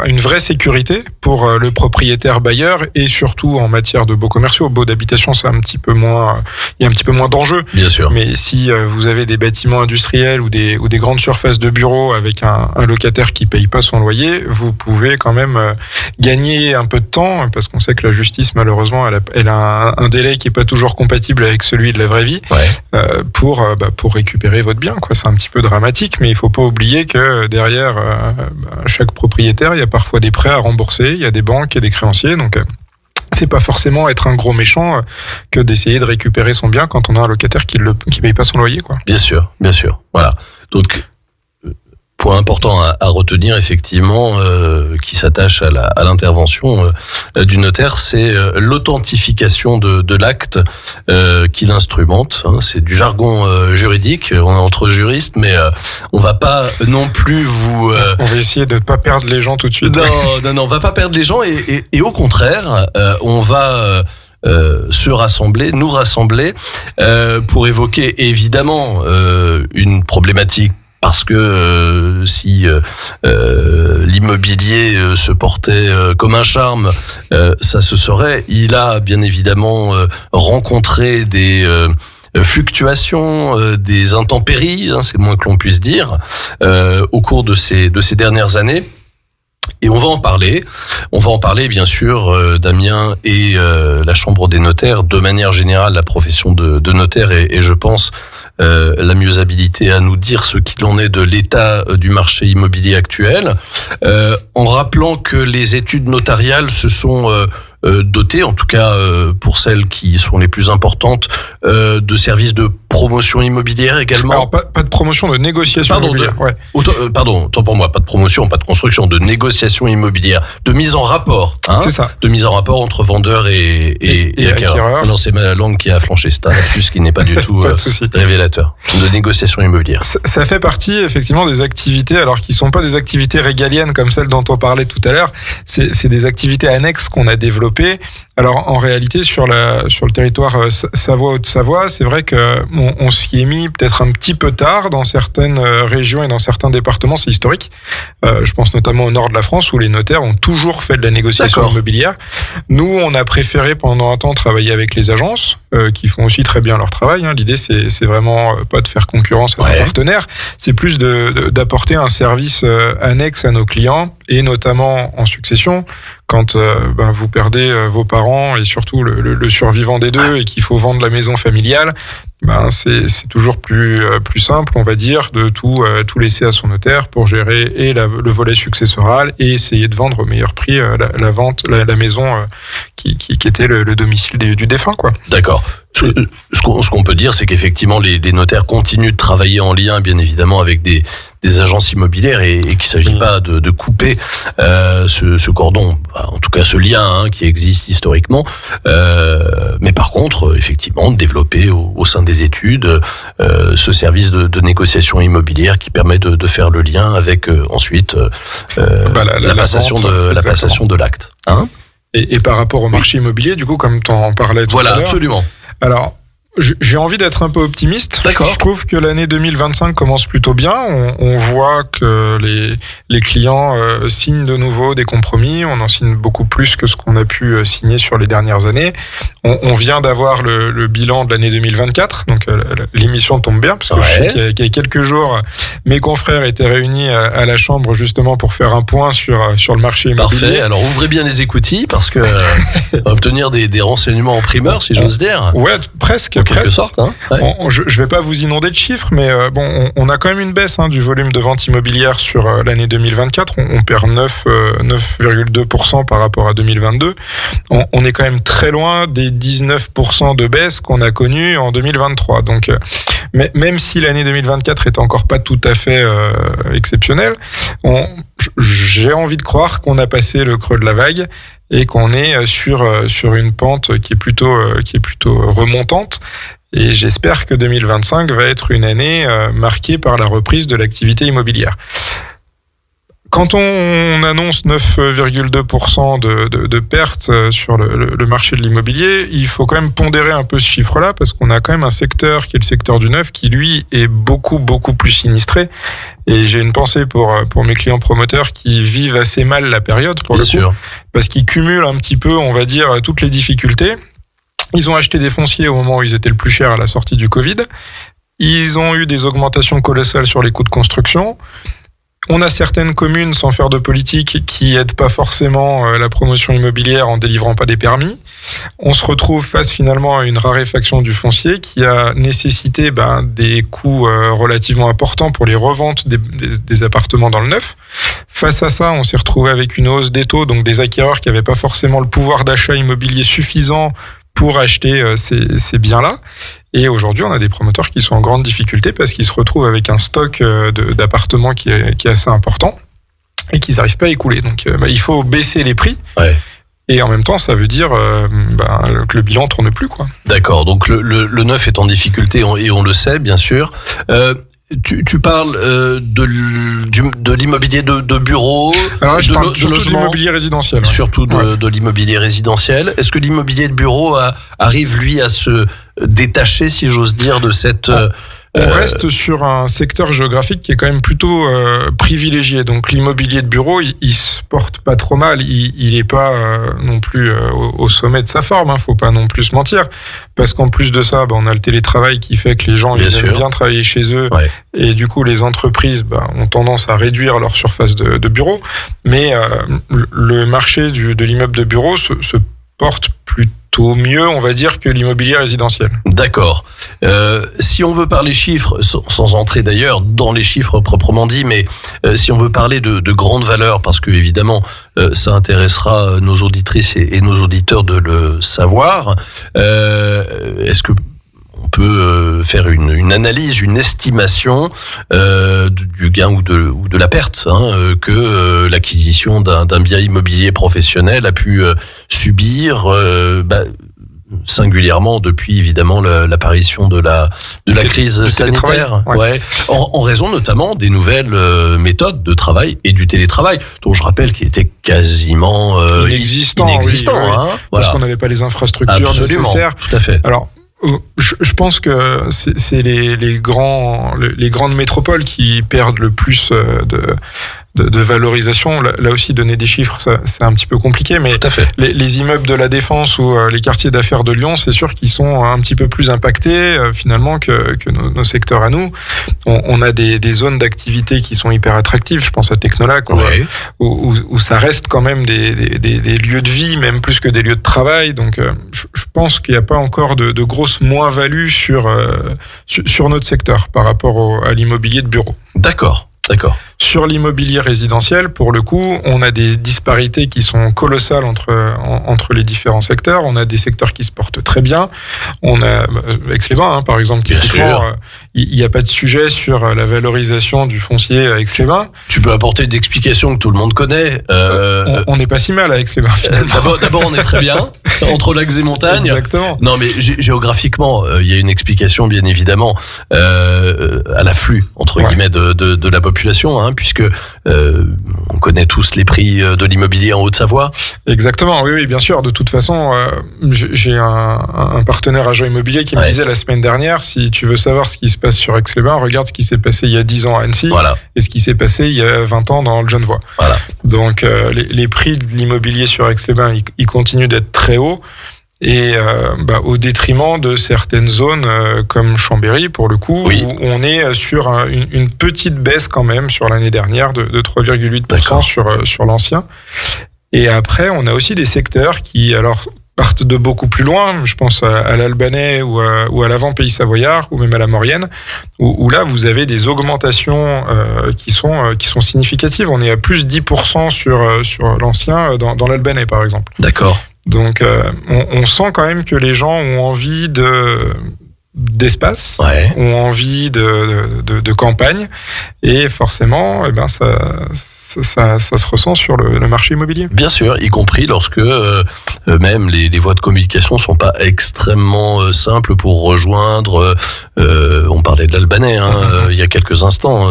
[SPEAKER 5] une vraie sécurité pour le propriétaire bailleur, et surtout en matière de baux commerciaux. Baux d'habitation, c'est il y a un petit peu moins d'enjeux.
[SPEAKER 4] Bien sûr.
[SPEAKER 5] Mais si vous avez des bâtiments industriels ou des grandes surfaces de bureaux avec un locataire qui paye pas son loyer, vous pouvez quand même gagner un peu de temps, parce qu'on sait que la justice, malheureusement, elle a un délai qui est pas toujours compatible avec celui de la vraie vie, pour récupérer votre bien, quoi. C'est un petit peu dramatique, mais il faut pas oublier que derrière chaque propriétaire, il y a parfois des prêts à rembourser, il y a des banques et des créanciers, donc c'est pas forcément être un gros méchant que d'essayer de récupérer son bien quand on a un locataire qui paye pas son loyer, quoi.
[SPEAKER 4] Bien sûr. Voilà. Donc, point important à retenir, effectivement, qui s'attache à l'intervention du notaire, c'est l'authentification de l'acte qu'il instrumente. C'est du jargon juridique, on est entre juristes, mais on va pas non plus vous...
[SPEAKER 5] On va essayer de ne pas perdre les gens tout de suite.
[SPEAKER 4] Non, on va pas perdre les gens, et au contraire, on va... nous rassembler pour évoquer évidemment une problématique, parce que si l'immobilier se portait comme un charme, ça se saurait. Il a bien évidemment rencontré des fluctuations, des intempéries, c'est le moins que l'on puisse dire, au cours de ces dernières années. Et on va en parler bien sûr, Damien, et la Chambre des notaires, de manière générale, la profession de notaire, et je pense la mieux habilité à nous dire ce qu'il en est de l'état du marché immobilier actuel, en rappelant que les études notariales se sont dotées, en tout cas pour celles qui sont les plus importantes, de services de promotion immobilière également.
[SPEAKER 5] Alors pas de promotion, de négociation immobilière.
[SPEAKER 4] Autant pour moi, pas de promotion, pas de construction, de négociation immobilière, de mise en rapport.
[SPEAKER 5] C'est ça.
[SPEAKER 4] De mise en rapport entre vendeurs et acquéreurs. Non, c'est ma langue qui a flanché, c'est un lapsus qui n'est pas du tout
[SPEAKER 5] pas de souci.
[SPEAKER 4] Révélateur. De négociation immobilière.
[SPEAKER 5] Ça fait partie effectivement des activités, alors qui sont pas des activités régaliennes comme celles dont on parlait tout à l'heure. C'est des activités annexes qu'on a développées. Alors en réalité, sur le territoire Savoie-Haute-Savoie, c'est vrai que on s'y est mis peut-être un petit peu tard dans certaines régions et dans certains départements, c'est historique. Je pense notamment au nord de la France, où les notaires ont toujours fait de la négociation immobilière. Nous, on a préféré pendant un temps travailler avec les agences, qui font aussi très bien leur travail. L'idée, c'est vraiment pas de faire concurrence à nos partenaires, c'est plus d'apporter un service annexe à nos clients, et notamment en succession, quand vous perdez vos parents et surtout le survivant des deux, et qu'il faut vendre la maison familiale. c'est toujours plus simple, on va dire, de tout laisser à son notaire pour gérer et le volet successoral et essayer de vendre au meilleur prix la maison qui était le domicile du défunt, quoi.
[SPEAKER 4] D'accord. Ce qu'on peut dire, c'est qu'effectivement, les notaires continuent de travailler en lien, bien évidemment, avec des agences immobilières et qu'il ne s'agit pas de couper ce cordon, en tout cas ce lien qui existe historiquement. Mais par contre, effectivement, de développer au sein des études ce service de négociation immobilière qui permet de faire le lien avec ensuite la passation de l'acte.
[SPEAKER 5] Et par rapport au marché immobilier, du coup, comme tu en parlais tout à l'heure.
[SPEAKER 4] Voilà, absolument.
[SPEAKER 5] Alors, j'ai envie d'être un peu optimiste.
[SPEAKER 4] D'accord.
[SPEAKER 5] Je trouve que l'année 2025 commence plutôt bien. On voit que les clients signent de nouveau des compromis. On en signe beaucoup plus que ce qu'on a pu signer sur les dernières années. On vient d'avoir le bilan de l'année 2024. Donc, l'émission tombe bien, parce que je sais qu'il y a quelques jours, mes confrères étaient réunis à la Chambre justement pour faire un point sur le marché immobilier.
[SPEAKER 4] Parfait. Alors, ouvrez bien les écoutilles, parce que obtenir des renseignements en primeur, si j'ose dire.
[SPEAKER 5] Ouais, presque.
[SPEAKER 4] En quelque sorte,
[SPEAKER 5] je vais pas vous inonder de chiffres, mais on a quand même une baisse du volume de vente immobilière sur l'année 2024. On perd 9,2% par rapport à 2022. On est quand même très loin des 19% de baisse qu'on a connue en 2023. Donc, même si l'année 2024 est encore pas tout à fait exceptionnelle, j'ai envie de croire qu'on a passé le creux de la vague et qu'on est sur une pente qui est plutôt remontante. Et j'espère que 2025 va être une année marquée par la reprise de l'activité immobilière. Quand on annonce 9,2% de pertes sur le marché de l'immobilier, il faut quand même pondérer un peu ce chiffre-là, parce qu'on a quand même un secteur qui est le secteur du neuf qui, lui, est beaucoup, beaucoup plus sinistré. Et j'ai une pensée pour mes clients promoteurs qui vivent assez mal la période, pour le coup, parce qu'ils cumulent un petit peu, on va dire, toutes les difficultés. Ils ont acheté des fonciers au moment où ils étaient le plus chers à la sortie du Covid. Ils ont eu des augmentations colossales sur les coûts de construction. On a certaines communes, sans faire de politique, qui aident pas forcément la promotion immobilière en délivrant pas des permis. On se retrouve face finalement à une raréfaction du foncier qui a nécessité des coûts relativement importants pour les reventes des appartements dans le neuf. Face à ça, on s'est retrouvé avec une hausse des taux, donc des acquéreurs qui n'avaient pas forcément le pouvoir d'achat immobilier suffisant pour acheter ces biens-là. Et aujourd'hui, on a des promoteurs qui sont en grande difficulté parce qu'ils se retrouvent avec un stock d'appartements qui est assez important et qu'ils n'arrivent pas à écouler. Donc, il faut baisser les prix. Ouais. Et en même temps, ça veut dire que le bilan ne tourne plus, quoi.
[SPEAKER 4] D'accord. Donc, le neuf est en difficulté et on le sait, bien sûr. Tu parles de l'immobilier de bureau.
[SPEAKER 5] Alors là, je parle surtout de l'immobilier résidentiel.
[SPEAKER 4] Surtout de l'immobilier résidentiel. Est-ce que l'immobilier de bureau arrive, lui, à se détacher, si j'ose dire, de cette...
[SPEAKER 5] On reste sur un secteur géographique qui est quand même plutôt privilégié. Donc l'immobilier de bureau, il se porte pas trop mal. Il est pas non plus au sommet de sa forme. Faut pas non plus se mentir. Parce qu'en plus de ça, on a le télétravail qui fait que les gens ils aiment bien travailler chez eux. Ouais. Et du coup, les entreprises ont tendance à réduire leur surface de bureau. Mais le marché de l'immeuble de bureau se porte plutôt mieux, on va dire, que l'immobilier résidentiel.
[SPEAKER 4] D'accord. Si on veut parler chiffres, sans entrer d'ailleurs dans les chiffres proprement dit, mais si on veut parler de grandes valeurs, parce que évidemment ça intéressera nos auditrices et nos auditeurs de le savoir, est-ce que on peut faire une analyse, une estimation du gain ou de la perte que l'acquisition d'un bien immobilier professionnel a pu subir singulièrement depuis évidemment l'apparition de la crise sanitaire, en raison notamment des nouvelles méthodes de travail et du télétravail, dont je rappelle qu'il était quasiment inexistant.
[SPEAKER 5] Oui. Parce qu'on n'avait pas les infrastructures nécessaires.
[SPEAKER 4] Tout à fait.
[SPEAKER 5] Alors, je pense que c'est les grandes métropoles qui perdent le plus de valorisation. Là aussi, donner des chiffres, ça, c'est un petit peu compliqué, mais
[SPEAKER 4] Tout à fait.
[SPEAKER 5] les immeubles de la Défense ou les quartiers d'affaires de Lyon, c'est sûr qu'ils sont un petit peu plus impactés finalement que nos secteurs à nous. On a des zones d'activité qui sont hyper attractives. Je pense à Technolac, où ça reste quand même des lieux de vie, même plus que des lieux de travail. Donc, je pense qu'il n'y a pas encore de grosses moins-values sur notre secteur par rapport à l'immobilier de bureau.
[SPEAKER 4] D'accord.
[SPEAKER 5] Sur l'immobilier résidentiel, pour le coup, on a des disparités qui sont colossales entre les différents secteurs. On a des secteurs qui se portent très bien. On a Aix-les-Bains, par exemple, typiquement, il n'y a pas de sujet sur la valorisation du foncier à Aix-les-Bains.
[SPEAKER 4] Tu peux apporter des explications que tout le monde connaît.
[SPEAKER 5] On n'est pas si mal à Aix-les-Bains, finalement.
[SPEAKER 4] D'abord, on est très bien, entre lacs et montagnes.
[SPEAKER 5] Exactement.
[SPEAKER 4] Non, mais géographiquement, il y a une explication, bien évidemment, à l'afflux, entre guillemets, de la population, puisque on connaît tous les prix de l'immobilier en Haute-Savoie.
[SPEAKER 5] Exactement, oui, bien sûr. De toute façon, j'ai un partenaire agent immobilier qui me disait la semaine dernière, si tu veux savoir ce qui se passe sur Aix-les-Bains, regarde ce qui s'est passé il y a 10 ans à Annecy et ce qui s'est passé il y a 20 ans dans le Genevois. Voilà. Donc, les prix de l'immobilier sur Aix-les-Bains, ils continuent d'être très hauts. Et au détriment de certaines zones comme Chambéry, pour le coup, où on est sur une petite baisse quand même sur l'année dernière de 3,8% sur l'ancien. Et après, on a aussi des secteurs qui partent de beaucoup plus loin. Je pense à l'Albanais ou à l'Avant-Pays Savoyard ou même à la Maurienne, où là, vous avez des augmentations qui sont significatives. On est à plus 10% sur l'ancien dans l'Albanais, par exemple.
[SPEAKER 4] D'accord.
[SPEAKER 5] Donc, on sent quand même que les gens ont envie d'espace, ont envie de campagne, et forcément, ça se ressent sur le marché immobilier.
[SPEAKER 4] Bien sûr, y compris lorsque même les voies de communication sont pas extrêmement simples pour rejoindre. On parlait de l'Albanais il y a quelques instants.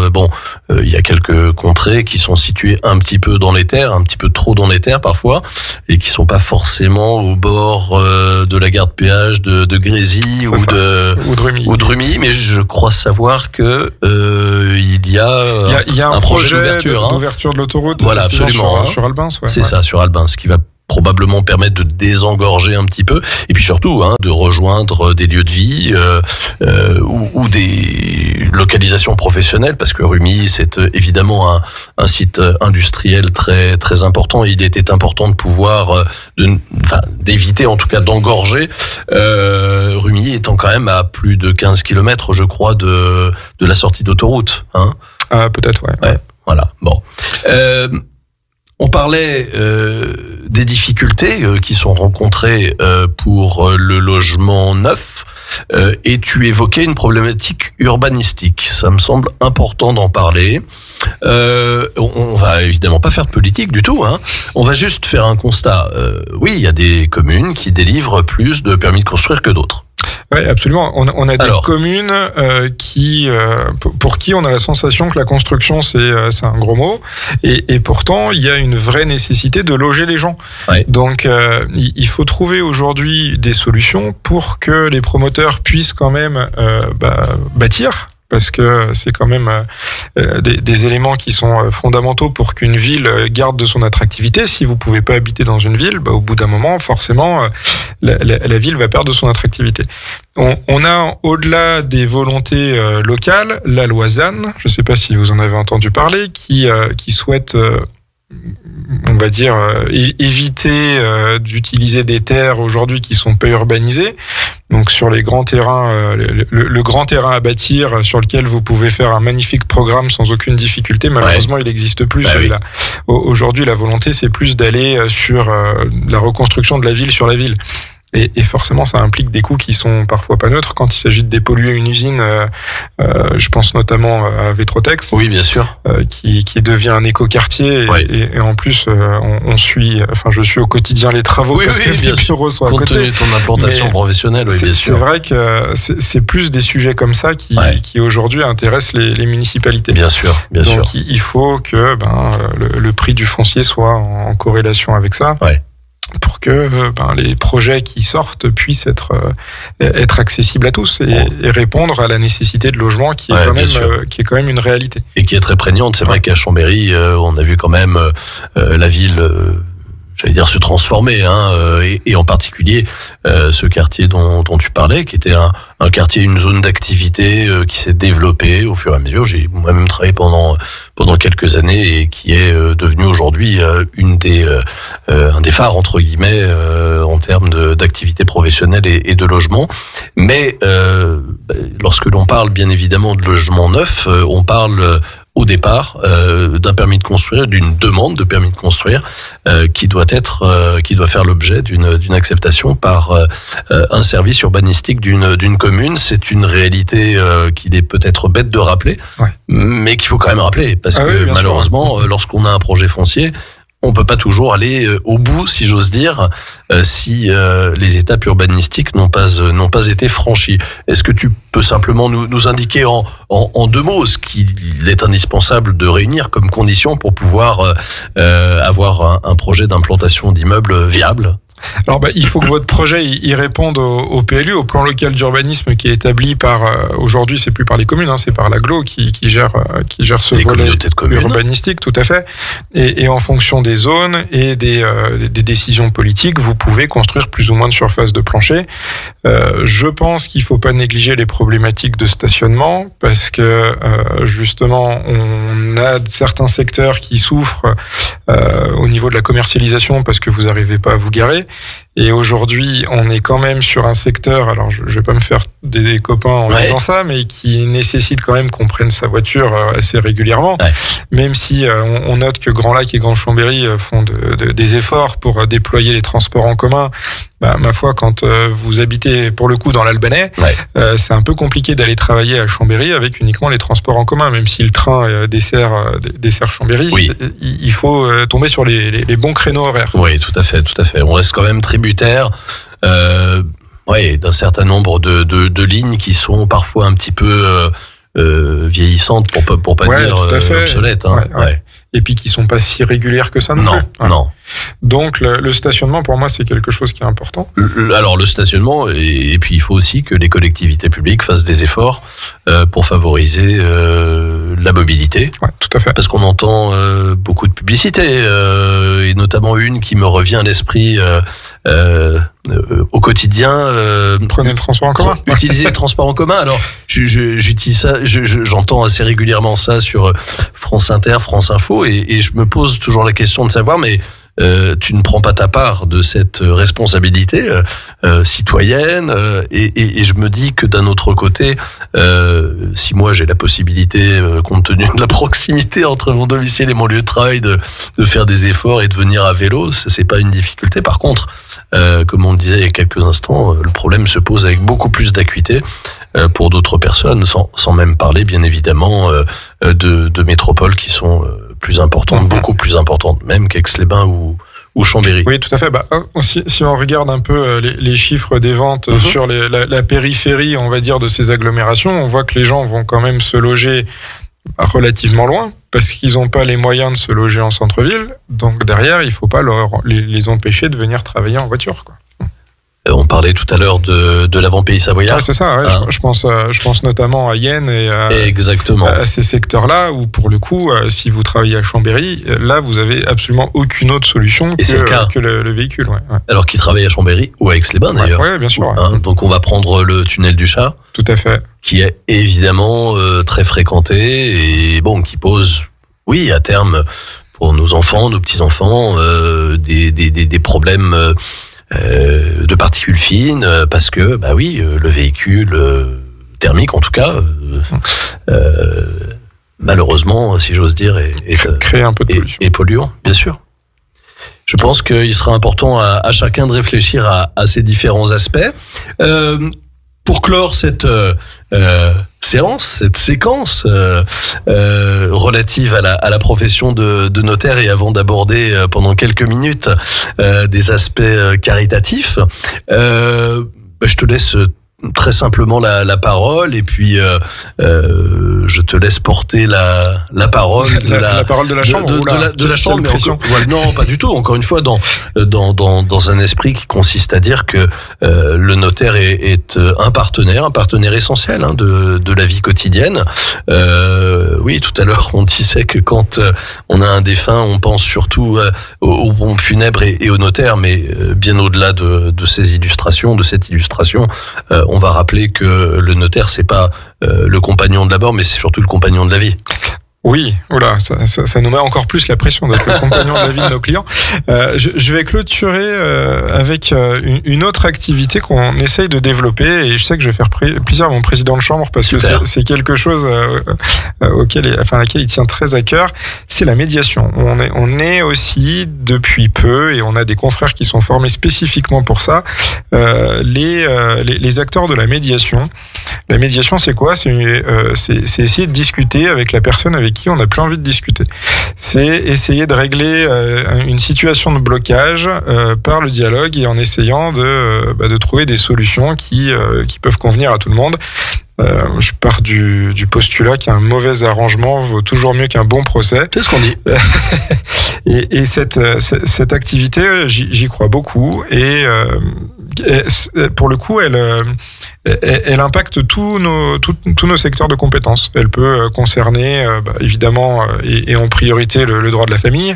[SPEAKER 4] Il y a quelques contrées qui sont situées un petit peu dans les terres, un petit peu trop dans les terres parfois, et qui sont pas forcément au bord de la gare de péage de Grésy ou de Rumilly. Mais je crois savoir que il y a un projet
[SPEAKER 5] d'ouverture de l'autoroute.
[SPEAKER 4] Voilà, absolument.
[SPEAKER 5] Sur Albins.
[SPEAKER 4] C'est ça, sur Albins, qui va probablement permettre de désengorger un petit peu, et puis surtout de rejoindre des lieux de vie ou des localisations professionnelles, parce que Rumilly, c'est évidemment un site industriel très très important, et il était important de pouvoir d'éviter en tout cas d'engorger, Rumilly étant quand même à plus de 15 km, je crois, de la sortie d'autoroute.
[SPEAKER 5] Peut-être, ouais.
[SPEAKER 4] Voilà, bon. On parlait des difficultés qui sont rencontrées pour le logement neuf, et tu évoquais une problématique urbanistique. Ça me semble important d'en parler. On va évidemment pas faire de politique du tout. On va juste faire un constat. Oui, il y a des communes qui délivrent plus de permis de construire que d'autres.
[SPEAKER 5] Oui, absolument. On a des communes pour qui on a la sensation que la construction, c'est un gros mot. Et pourtant, il y a une vraie nécessité de loger les gens. Ouais. Donc, il faut trouver aujourd'hui des solutions pour que les promoteurs puissent quand même bâtir. Parce que c'est quand même des éléments qui sont fondamentaux pour qu'une ville garde de son attractivité. Si vous pouvez pas habiter dans une ville, au bout d'un moment, forcément, la ville va perdre de son attractivité. On a, au-delà des volontés locales, la loi ZAN, je ne sais pas si vous en avez entendu parler, qui souhaite... on va dire éviter d'utiliser des terres aujourd'hui qui sont pas urbanisées. Donc sur les grands terrains, le grand terrain à bâtir sur lequel vous pouvez faire un magnifique programme sans aucune difficulté, malheureusement il n'existe plus celui-là. Aujourd'hui la volonté c'est plus d'aller sur la reconstruction de la ville sur la ville. Et forcément, ça implique des coûts qui sont parfois pas neutres quand il s'agit de dépolluer une usine. Je pense notamment à Vétrotex.
[SPEAKER 4] Oui, bien sûr.
[SPEAKER 5] Qui devient un écoquartier. Et en plus, je suis au quotidien les travaux parce que les bureaux sont à côté.
[SPEAKER 4] Compte tenu de ton implantation professionnelle, oui, bien sûr.
[SPEAKER 5] C'est vrai que c'est plus des sujets comme ça qui aujourd'hui intéressent les municipalités.
[SPEAKER 4] Bien sûr, bien sûr.
[SPEAKER 5] Donc, il faut que le prix du foncier soit en corrélation avec ça.
[SPEAKER 4] Ouais.
[SPEAKER 5] Pour pour que les projets qui sortent puissent être accessibles à tous et répondre à la nécessité de logement qui est quand même une réalité.
[SPEAKER 4] Et qui est très prégnante. C'est vrai qu'à Chambéry, on a vu quand même la ville... j'allais dire se transformer, et en particulier ce quartier dont tu parlais, qui était un quartier, une zone d'activité qui s'est développée au fur et à mesure. J'ai moi-même travaillé pendant quelques années et qui est devenu aujourd'hui un des phares entre guillemets en termes d'activité professionnelle et de logement. Mais lorsque l'on parle bien évidemment de logement neuf, on parle au départ d'un permis de construire, d'une demande de permis de construire qui doit faire l'objet d'une acceptation par un service urbanistique d'une commune. C'est une réalité qu'il est peut-être bête de rappeler, mais qu'il faut quand même rappeler parce que malheureusement, lorsqu'on a un projet foncier, on peut pas toujours aller au bout, si j'ose dire, si les étapes urbanistiques n'ont pas été franchies. Est-ce que tu peux simplement nous indiquer en deux mots ce qu'il est indispensable de réunir comme condition pour pouvoir avoir un projet d'implantation d'immeubles viable ?
[SPEAKER 5] Alors il faut que votre projet y réponde au PLU, au plan local d'urbanisme qui est établi par aujourd'hui c'est plus par les communes, c'est par l'agglo qui gère ce volet urbanistique, tout à fait. Et en fonction des zones et des décisions politiques, vous pouvez construire plus ou moins de surface de plancher. Je pense qu'il faut pas négliger les problématiques de stationnement parce que justement on a certains secteurs qui souffrent au niveau de la commercialisation parce que vous n'arrivez pas à vous garer. Et aujourd'hui, on est quand même sur un secteur, alors je vais pas me faire des copains en disant ça, mais qui nécessite quand même qu'on prenne sa voiture assez régulièrement. Même si on note que Grand Lac et Grand Chambéry font des efforts pour déployer les transports en commun. Ma foi, quand vous habitez pour le coup dans l'Albanais, c'est un peu compliqué d'aller travailler à Chambéry avec uniquement les transports en commun, même si le train dessert Chambéry. Il faut tomber sur les bons créneaux horaires. Oui,
[SPEAKER 4] tout à fait. On reste quand même tributaire d'un certain nombre de lignes qui sont parfois un petit peu vieillissantes pour pas dire obsolètes.
[SPEAKER 5] Et puis qui sont pas si régulières que ça non plus.
[SPEAKER 4] Non.
[SPEAKER 5] Donc le stationnement pour moi c'est quelque chose qui est important.
[SPEAKER 4] Alors le stationnement et puis il faut aussi que les collectivités publiques fassent des efforts pour favoriser la mobilité.
[SPEAKER 5] Tout à fait.
[SPEAKER 4] Parce qu'on entend beaucoup de publicités et notamment une qui me revient à l'esprit au quotidien.
[SPEAKER 5] Prenez le transport en commun.
[SPEAKER 4] Utilisez le transport en commun. Alors j'utilise ça, j'entends assez régulièrement ça sur France Inter, France Info et je me pose toujours la question de savoir mais tu ne prends pas ta part de cette responsabilité citoyenne et je me dis que d'un autre côté si moi j'ai la possibilité compte tenu de la proximité entre mon domicile et mon lieu de travail de faire des efforts et de venir à vélo, c'est pas une difficulté. Par contre comme on le disait il y a quelques instants, le problème se pose avec beaucoup plus d'acuité pour d'autres personnes, sans même parler bien évidemment de métropoles qui sont plus importantes, beaucoup plus importantes même qu'Aix-les-Bains ou Chambéry.
[SPEAKER 5] Oui, tout à fait. Si on regarde un peu les chiffres des ventes sur la périphérie, on va dire, de ces agglomérations, on voit que les gens vont quand même se loger relativement loin parce qu'ils n'ont pas les moyens de se loger en centre-ville. Donc derrière, il ne faut pas les empêcher de venir travailler en voiture, quoi.
[SPEAKER 4] On parlait tout à l'heure de l'avant-pays savoyard.
[SPEAKER 5] C'est ça, je pense notamment à Yenne et à ces secteurs-là où, pour le coup, si vous travaillez à Chambéry, là, vous avez absolument aucune autre solution que le véhicule.
[SPEAKER 4] Alors qu'ils travaillent à Chambéry ou à Aix-les-Bains, d'ailleurs.
[SPEAKER 5] Oui, bien sûr.
[SPEAKER 4] Donc, on va prendre le tunnel du Chat.
[SPEAKER 5] Tout à fait.
[SPEAKER 4] Qui est évidemment très fréquenté et qui pose, à terme, pour nos enfants, nos petits-enfants, des problèmes... de particules fines parce que le véhicule thermique en tout cas malheureusement si j'ose dire
[SPEAKER 5] crée un peu de pollution
[SPEAKER 4] et polluant bien sûr. Je pense qu'il sera important à chacun de réfléchir à ces différents aspects. Pour clore cette séquence relative à la profession de notaire et avant d'aborder pendant quelques minutes des aspects caritatifs, je te laisse très simplement la parole et puis je te laisse porter la parole
[SPEAKER 5] la parole de la chambre
[SPEAKER 4] de la chambre, mais non, pas du tout. Encore une fois, dans un esprit qui consiste à dire que le notaire est un partenaire essentiel de la vie quotidienne. Oui, tout à l'heure on disait que quand on a un défunt, on pense surtout aux pompes funèbres et au notaire, mais bien au-delà de cette illustration, on va rappeler que le notaire, c'est pas le compagnon de la mort, mais c'est surtout le compagnon de la vie.
[SPEAKER 5] Oui, voilà, ça nous met encore plus la pression d'être le compagnon de la vie de nos clients. Je vais clôturer avec une autre activité qu'on essaye de développer, et je sais que je vais faire plaisir à mon président de chambre parce Super. Que c'est quelque chose à laquelle il tient très à cœur. C'est la médiation. On est aussi depuis peu, et on a des confrères qui sont formés spécifiquement pour ça, les acteurs de la médiation. La médiation, c'est quoi ? C'est essayer de discuter avec la personne avec qui on n'a plus envie de discuter. C'est essayer de régler une situation de blocage par le dialogue et en essayant de trouver des solutions qui peuvent convenir à tout le monde. Je pars du postulat qu'un mauvais arrangement vaut toujours mieux qu'un bon procès.
[SPEAKER 4] C'est ce qu'on dit.
[SPEAKER 5] Et cette activité, j'y crois beaucoup, et pour le coup, elle impacte tous nos secteurs de compétences. Elle peut concerner, évidemment, et en priorité, le droit de la famille.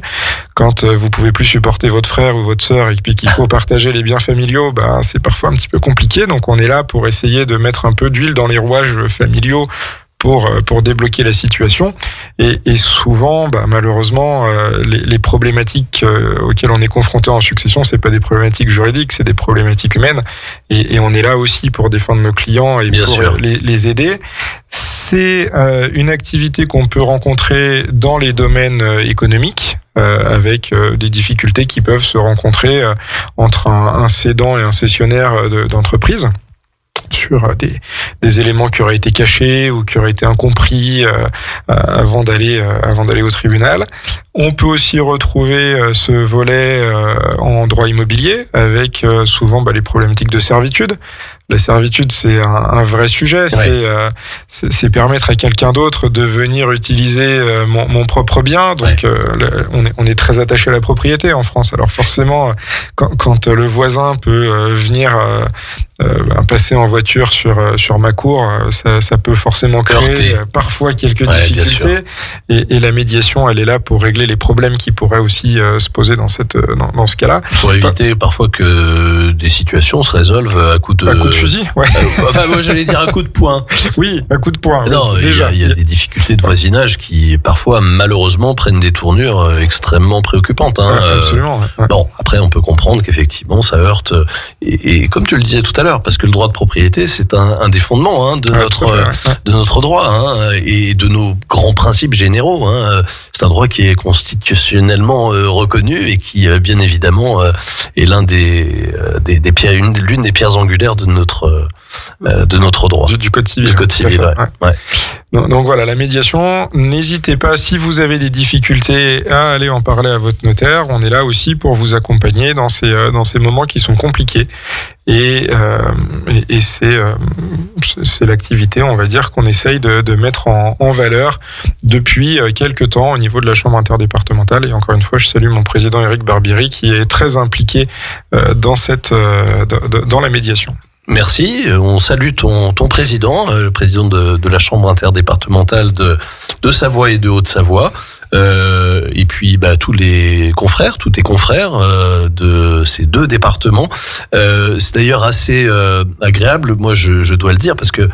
[SPEAKER 5] Quand vous pouvez plus supporter votre frère ou votre sœur et puis qu'il faut partager les biens familiaux, c'est parfois un petit peu compliqué. Donc on est là pour essayer de mettre un peu d'huile dans les rouages familiaux pour débloquer la situation. Et souvent, malheureusement, les problématiques auxquelles on est confronté en succession, c'est pas des problématiques juridiques, c'est des problématiques humaines. Et on est là aussi pour défendre nos clients et Bien pour sûr. Les aider. C'est une activité qu'on peut rencontrer dans les domaines économiques, avec des difficultés qui peuvent se rencontrer entre un cédant et un cessionnaire d'entreprise, sur des éléments qui auraient été cachés ou qui auraient été incompris avant d'aller au tribunal. On peut aussi retrouver ce volet en droit immobilier avec souvent les problématiques de servitude. La servitude, c'est un vrai sujet. Ouais. C'est permettre à quelqu'un d'autre de venir utiliser mon propre bien. Donc, on est très attaché à la propriété en France. Alors forcément, quand le voisin peut venir passer en voiture sur ma cour, ça peut forcément créer parfois quelques difficultés. Et la médiation, elle est là pour régler les problèmes qui pourraient aussi se poser dans ce cas-là.
[SPEAKER 4] Pour éviter parfois que des situations se résolvent à coup de
[SPEAKER 5] fusil, ouais.
[SPEAKER 4] Moi j'allais dire à coup de poing.
[SPEAKER 5] Oui, à coup de poing.
[SPEAKER 4] Non,
[SPEAKER 5] oui,
[SPEAKER 4] il y a des difficultés de voisinage qui parfois malheureusement prennent des tournures extrêmement préoccupantes.
[SPEAKER 5] Absolument. Ouais.
[SPEAKER 4] Bon, après on peut comprendre qu'effectivement ça heurte et comme tu le disais tout à l'heure, parce que le droit de propriété c'est un des fondements de notre droit et de nos grands principes généraux. C'est un droit qui est constitutionnellement reconnu et qui bien évidemment est l'une des pierres angulaires de notre droit.
[SPEAKER 5] Du code civil.
[SPEAKER 4] Du code civil, ouais.
[SPEAKER 5] Donc voilà, la médiation, n'hésitez pas, si vous avez des difficultés, à aller en parler à votre notaire. On est là aussi pour vous accompagner dans ces moments qui sont compliqués. Et c'est l'activité, on va dire, qu'on essaye de mettre en valeur depuis quelques temps au niveau de la Chambre interdépartementale. Et encore une fois, je salue mon président Éric Barbieri qui est très impliqué dans la médiation.
[SPEAKER 4] Merci. On salue ton président, le président de la Chambre interdépartementale de Savoie et de Haute-Savoie. Et puis tous tes confrères de ces deux départements. C'est d'ailleurs assez agréable, moi je dois le dire, parce que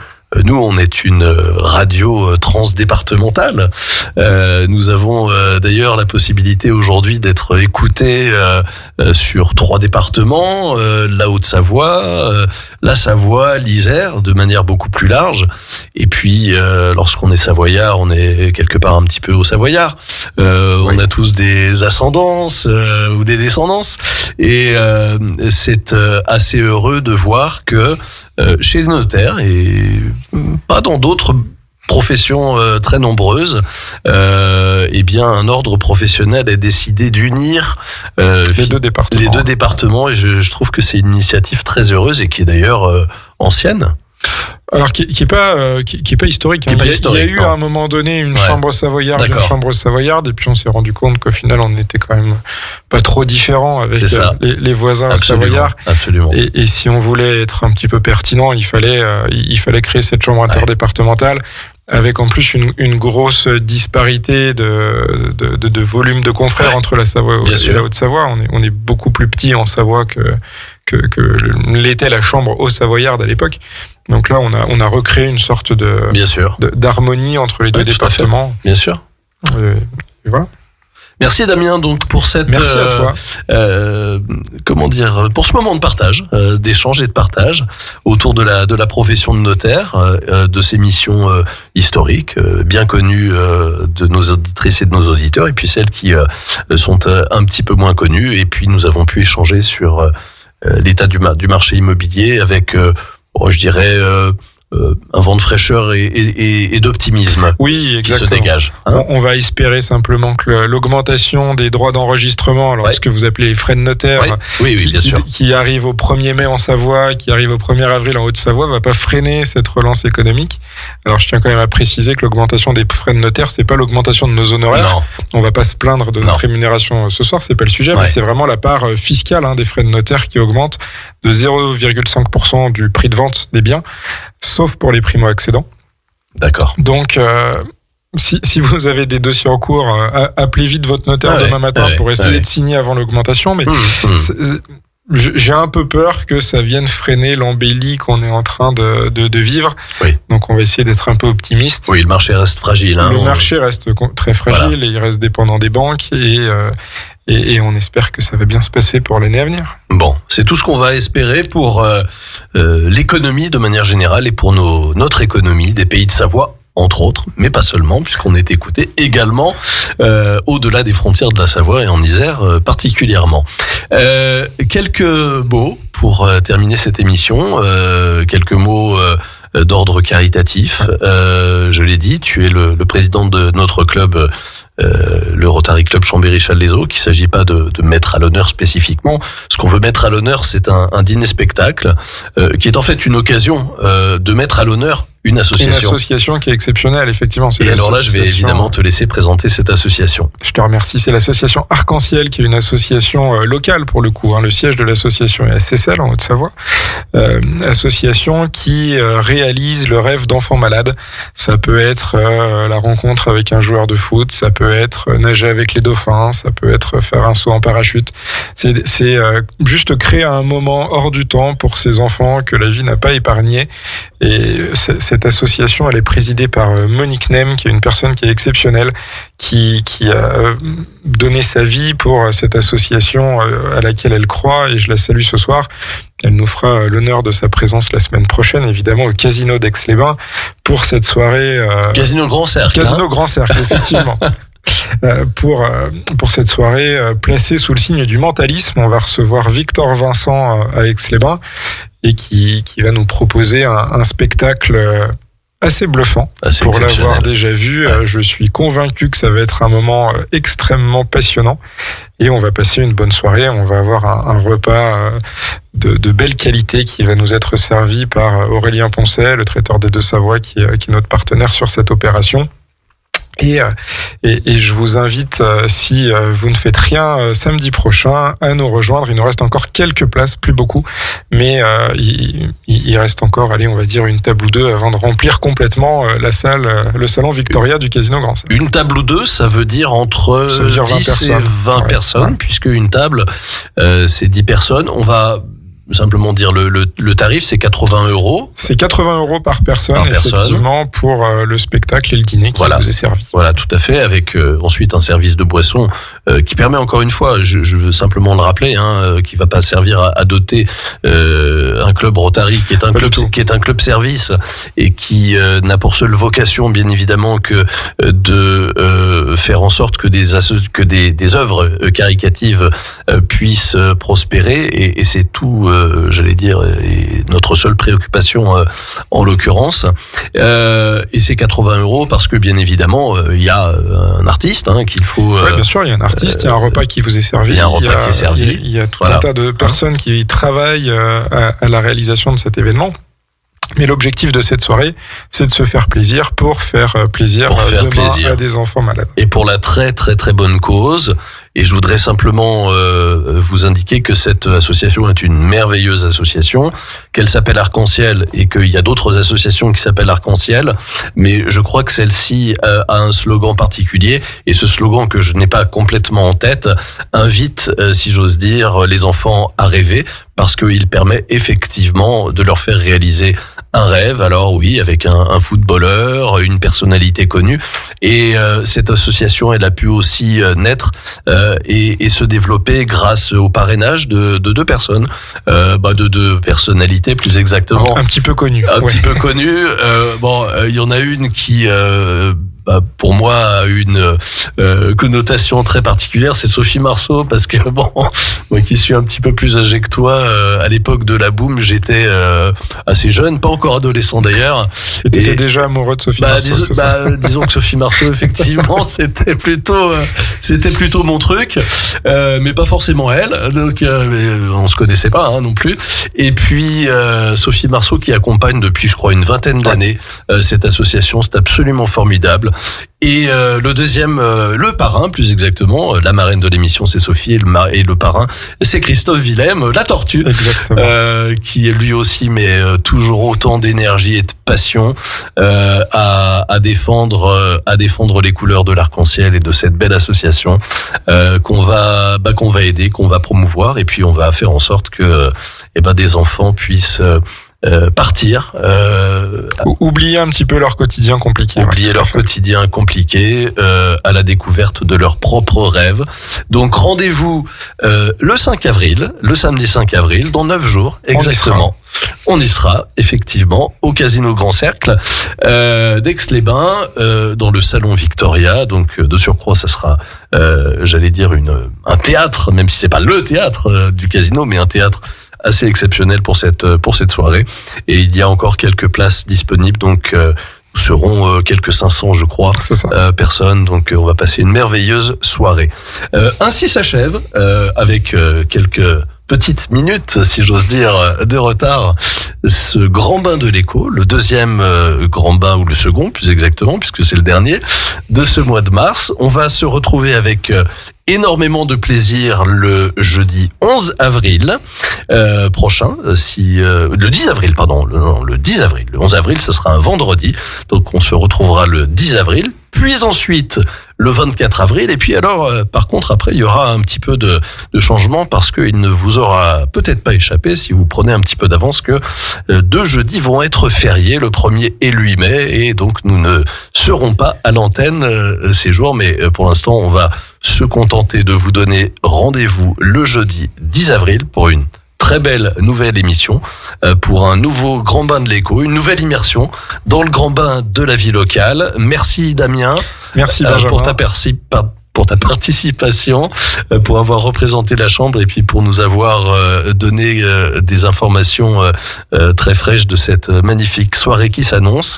[SPEAKER 4] nous, on est une radio transdépartementale. Nous avons d'ailleurs la possibilité aujourd'hui d'être écoutés sur 3 départements, la Haute-Savoie, la Savoie, l'Isère, de manière beaucoup plus large. Et puis, lorsqu'on est savoyard, on est quelque part un petit peu au savoyard. On a tous des ascendances ou des descendances. Et c'est assez heureux de voir que chez les notaires et pas dans d'autres professions très nombreuses, eh bien un ordre professionnel a décidé d'unir
[SPEAKER 5] les deux départements.
[SPEAKER 4] Et je trouve que c'est une initiative très heureuse et qui est d'ailleurs ancienne.
[SPEAKER 5] Alors qui est pas historique.
[SPEAKER 4] Il y a
[SPEAKER 5] eu à un moment donné une chambre savoyarde, et puis on s'est rendu compte qu'au final on n'était quand même pas trop différents avec les voisins savoyards.
[SPEAKER 4] Absolument.
[SPEAKER 5] Et si on voulait être un petit peu pertinent, il fallait créer cette chambre interdépartementale. Avec en plus une grosse disparité de volume de confrères entre la Savoie et la Haute-Savoie. On est beaucoup plus petit en Savoie que l'était la chambre haut-savoyarde à l'époque. Donc là, on a recréé une sorte d'harmonie entre les deux départements.
[SPEAKER 4] Bien sûr.
[SPEAKER 5] Et voilà.
[SPEAKER 4] Merci Damien donc pour cette
[SPEAKER 5] Merci à toi.
[SPEAKER 4] Pour ce moment de partage, d'échange et de partage autour de la profession de notaire, de ces missions historiques bien connues de nos auditrices et de nos auditeurs, et puis celles qui sont un petit peu moins connues. Et puis nous avons pu échanger sur l'état du marché immobilier avec je dirais un vent de fraîcheur et d'optimisme qui se dégage.
[SPEAKER 5] On va espérer simplement que l'augmentation des droits d'enregistrement, ce que vous appelez les frais de notaire, qui arrive au 1er mai en Savoie, qui arrive au 1er avril en Haute-Savoie, va pas freiner cette relance économique. Alors je tiens quand même à préciser que l'augmentation des frais de notaire, c'est pas l'augmentation de nos honoraires. Non. On va pas se plaindre de notre rémunération ce soir, c'est pas le sujet, mais c'est vraiment la part fiscale des frais de notaire qui augmente de 0,5% du prix de vente des biens, sauf pour les primo-accédants.
[SPEAKER 4] D'accord.
[SPEAKER 5] Donc, si vous avez des dossiers en cours, appelez vite votre notaire demain matin pour essayer de signer avant l'augmentation. Mais j'ai un peu peur que ça vienne freiner l'embellie qu'on est en train de vivre. Oui. Donc, on va essayer d'être un peu optimiste.
[SPEAKER 4] Oui, le marché reste fragile.
[SPEAKER 5] Le marché reste très fragile et il reste dépendant des banques et on espère que ça va bien se passer pour l'année à venir.
[SPEAKER 4] Bon, c'est tout ce qu'on va espérer pour l'économie de manière générale et pour notre économie des pays de Savoie, entre autres, mais pas seulement, puisqu'on est écouté également au-delà des frontières de la Savoie et en Isère particulièrement. Quelques mots pour terminer cette émission, quelques mots d'ordre caritatif. Je l'ai dit, tu es le président de notre club, le Rotary Club Chambéry-Challes-les-Eaux, qu'il ne s'agit pas de mettre à l'honneur spécifiquement. Ce qu'on veut mettre à l'honneur, c'est un dîner-spectacle qui est en fait une occasion de mettre à l'honneur une association.
[SPEAKER 5] Une association qui est exceptionnelle, effectivement.
[SPEAKER 4] Et alors là, je vais évidemment te laisser présenter cette association.
[SPEAKER 5] Je te remercie. C'est l'association Arc-en-Ciel, qui est une association locale pour le coup. Le siège de l'association est à Seyssel, en Haute-Savoie. Association qui réalise le rêve d'enfants malades. Ça peut être la rencontre avec un joueur de foot, ça peut être nager avec les dauphins, ça peut être faire un saut en parachute. C'est juste créer un moment hors du temps pour ces enfants que la vie n'a pas épargné. Et cette association, elle est présidée par Monique Nem, qui est une personne qui est exceptionnelle, qui a donné sa vie pour cette association à laquelle elle croit, et je la salue ce soir. Elle nous fera l'honneur de sa présence la semaine prochaine, évidemment, au Casino d'Aix-les-Bains, pour cette soirée...
[SPEAKER 4] Casino Grand Cercle.
[SPEAKER 5] Casino Grand Cercle, effectivement. Pour cette soirée placée sous le signe du mentalisme, on va recevoir Victor Vincent à Aix-les-Bains, et qui va nous proposer un spectacle assez bluffant. Pour l'avoir déjà vu, je suis convaincu que ça va être un moment extrêmement passionnant, et on va passer une bonne soirée. On va avoir un repas de belle qualité qui va nous être servi par Aurélien Poncet, le traiteur des Deux-Savoies, qui est notre partenaire sur cette opération. Et je vous invite, si vous ne faites rien samedi prochain, à nous rejoindre. Il nous reste encore quelques places, plus beaucoup, mais il reste encore, on va dire une table ou deux avant de remplir complètement la salle, le salon Victoria du Casino Grand Cercle.
[SPEAKER 4] Une table ou deux, ça veut dire entre 10 et 20 personnes, puisque une table, c'est 10 personnes. On va simplement dire le tarif, c'est 80 €.
[SPEAKER 5] C'est 80 € par personne, effectivement, pour le spectacle et le dîner qui vous est servi.
[SPEAKER 4] Voilà, tout à fait, avec ensuite un service de boisson qui permet, encore une fois, je veux simplement le rappeler, qui va pas servir à doter un club Rotary qui est un club service et qui n'a pour seule vocation, bien évidemment, que de faire en sorte que des œuvres caritatives puissent prospérer, et c'est tout, j'allais dire, et notre seule préoccupation en l'occurrence. Et c'est 80 € parce que, bien évidemment, il y a un artiste qu'il faut...
[SPEAKER 5] Oui, bien sûr, il y a un artiste, il y a un repas qui vous est servi.
[SPEAKER 4] Il y a un repas qui est servi.
[SPEAKER 5] Il y a tout un tas de personnes qui travaillent à la réalisation de cet événement. Mais l'objectif de cette soirée, c'est de se faire plaisir pour faire plaisir à des enfants malades.
[SPEAKER 4] Et pour la très très très bonne cause. Et je voudrais simplement vous indiquer que cette association est une merveilleuse association, qu'elle s'appelle Arc-en-Ciel et qu'il y a d'autres associations qui s'appellent Arc-en-Ciel. Mais je crois que celle-ci a un slogan particulier, et ce slogan que je n'ai pas complètement en tête invite, si j'ose dire, les enfants à rêver, parce qu'il permet effectivement de leur faire réaliser un rêve. Alors oui, avec un footballeur, une personnalité connue. Et cette association, elle a pu aussi naître et se développer grâce au parrainage de deux personnes, de deux personnalités plus exactement.
[SPEAKER 5] Un petit peu connues.
[SPEAKER 4] Petit peu connues. Il y en a une qui... pour moi, a une connotation très particulière, c'est Sophie Marceau, parce que moi qui suis un petit peu plus âgé que toi, à l'époque de la boom, j'étais assez jeune, pas encore adolescent d'ailleurs.
[SPEAKER 5] Et t'étais déjà amoureux de Sophie Marceau, c'est ça ?
[SPEAKER 4] Disons que Sophie Marceau, effectivement, c'était plutôt mon truc, mais pas forcément elle. Donc on se connaissait pas non plus. Et puis Sophie Marceau qui accompagne depuis, je crois, une vingtaine d'années cette association, c'est absolument formidable. Et le deuxième, le parrain plus exactement, la marraine de l'émission c'est Sophie, et le parrain c'est Christophe Willem, la tortue, qui lui aussi met toujours autant d'énergie et de passion à défendre les couleurs de l'arc-en-ciel et de cette belle association qu'on va aider, qu'on va promouvoir, et puis on va faire en sorte que des enfants puissent partir,
[SPEAKER 5] oublier un petit peu leur quotidien compliqué.
[SPEAKER 4] Quotidien compliqué à la découverte de leurs propres rêves. Donc rendez-vous le 5 avril, le samedi 5 avril, dans 9 jours exactement. On y sera, effectivement, au Casino Grand Cercle d'Aix-les-Bains, dans le Salon Victoria. Donc, de surcroît, ça sera, j'allais dire, un théâtre, même si c'est pas le théâtre du casino, mais un théâtre assez exceptionnel pour cette soirée. Et il y a encore quelques places disponibles, donc nous serons quelques 500, je crois, personnes. Donc on va passer une merveilleuse soirée. Ainsi s'achève, avec quelques petites minutes, si j'ose dire, de retard, ce grand bain de l'écho, le deuxième grand bain, ou le second plus exactement, puisque c'est le dernier de ce mois de mars. On va se retrouver avec énormément de plaisir le jeudi 11 avril prochain, le 10 avril, pardon, le 10 avril. Le 11 avril, ce sera un vendredi, donc on se retrouvera le 10 avril, puis ensuite le 24 avril, et puis alors, par contre, après, il y aura un petit peu de changement, parce qu'il ne vous aura peut-être pas échappé, si vous prenez un petit peu d'avance, que 2 jeudis vont être fériés, le 1er et le 8 mai, et donc nous ne serons pas à l'antenne ces jours, mais pour l'instant, on va se contenter de vous donner rendez-vous le jeudi 10 avril pour une très belle nouvelle émission, pour un nouveau grand bain de l'écho, une nouvelle immersion dans le grand bain de la vie locale. Merci Damien.
[SPEAKER 5] Merci Benjamin.
[SPEAKER 4] Pour ta participation, pour avoir représenté la Chambre, et puis pour nous avoir donné des informations très fraîches de cette magnifique soirée qui s'annonce.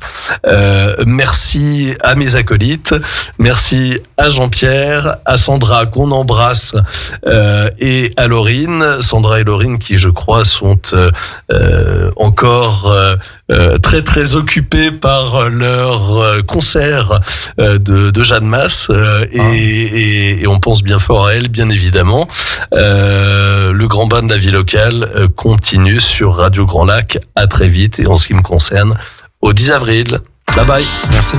[SPEAKER 4] Merci à mes acolytes, merci à Jean-Pierre, à Sandra qu'on embrasse, et à Laurine. Sandra et Laurine qui, je crois, sont encore très très occupés par leur concert de Jeanne Masse, et on pense bien fort à elle, bien évidemment. Le grand bain de la vie locale continue sur Radio Grand Lac. À très vite, et en ce qui me concerne, au 10 avril. Bye bye.
[SPEAKER 5] Merci.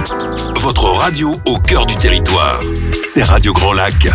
[SPEAKER 2] Votre radio au cœur du territoire, c'est Radio Grand Lac.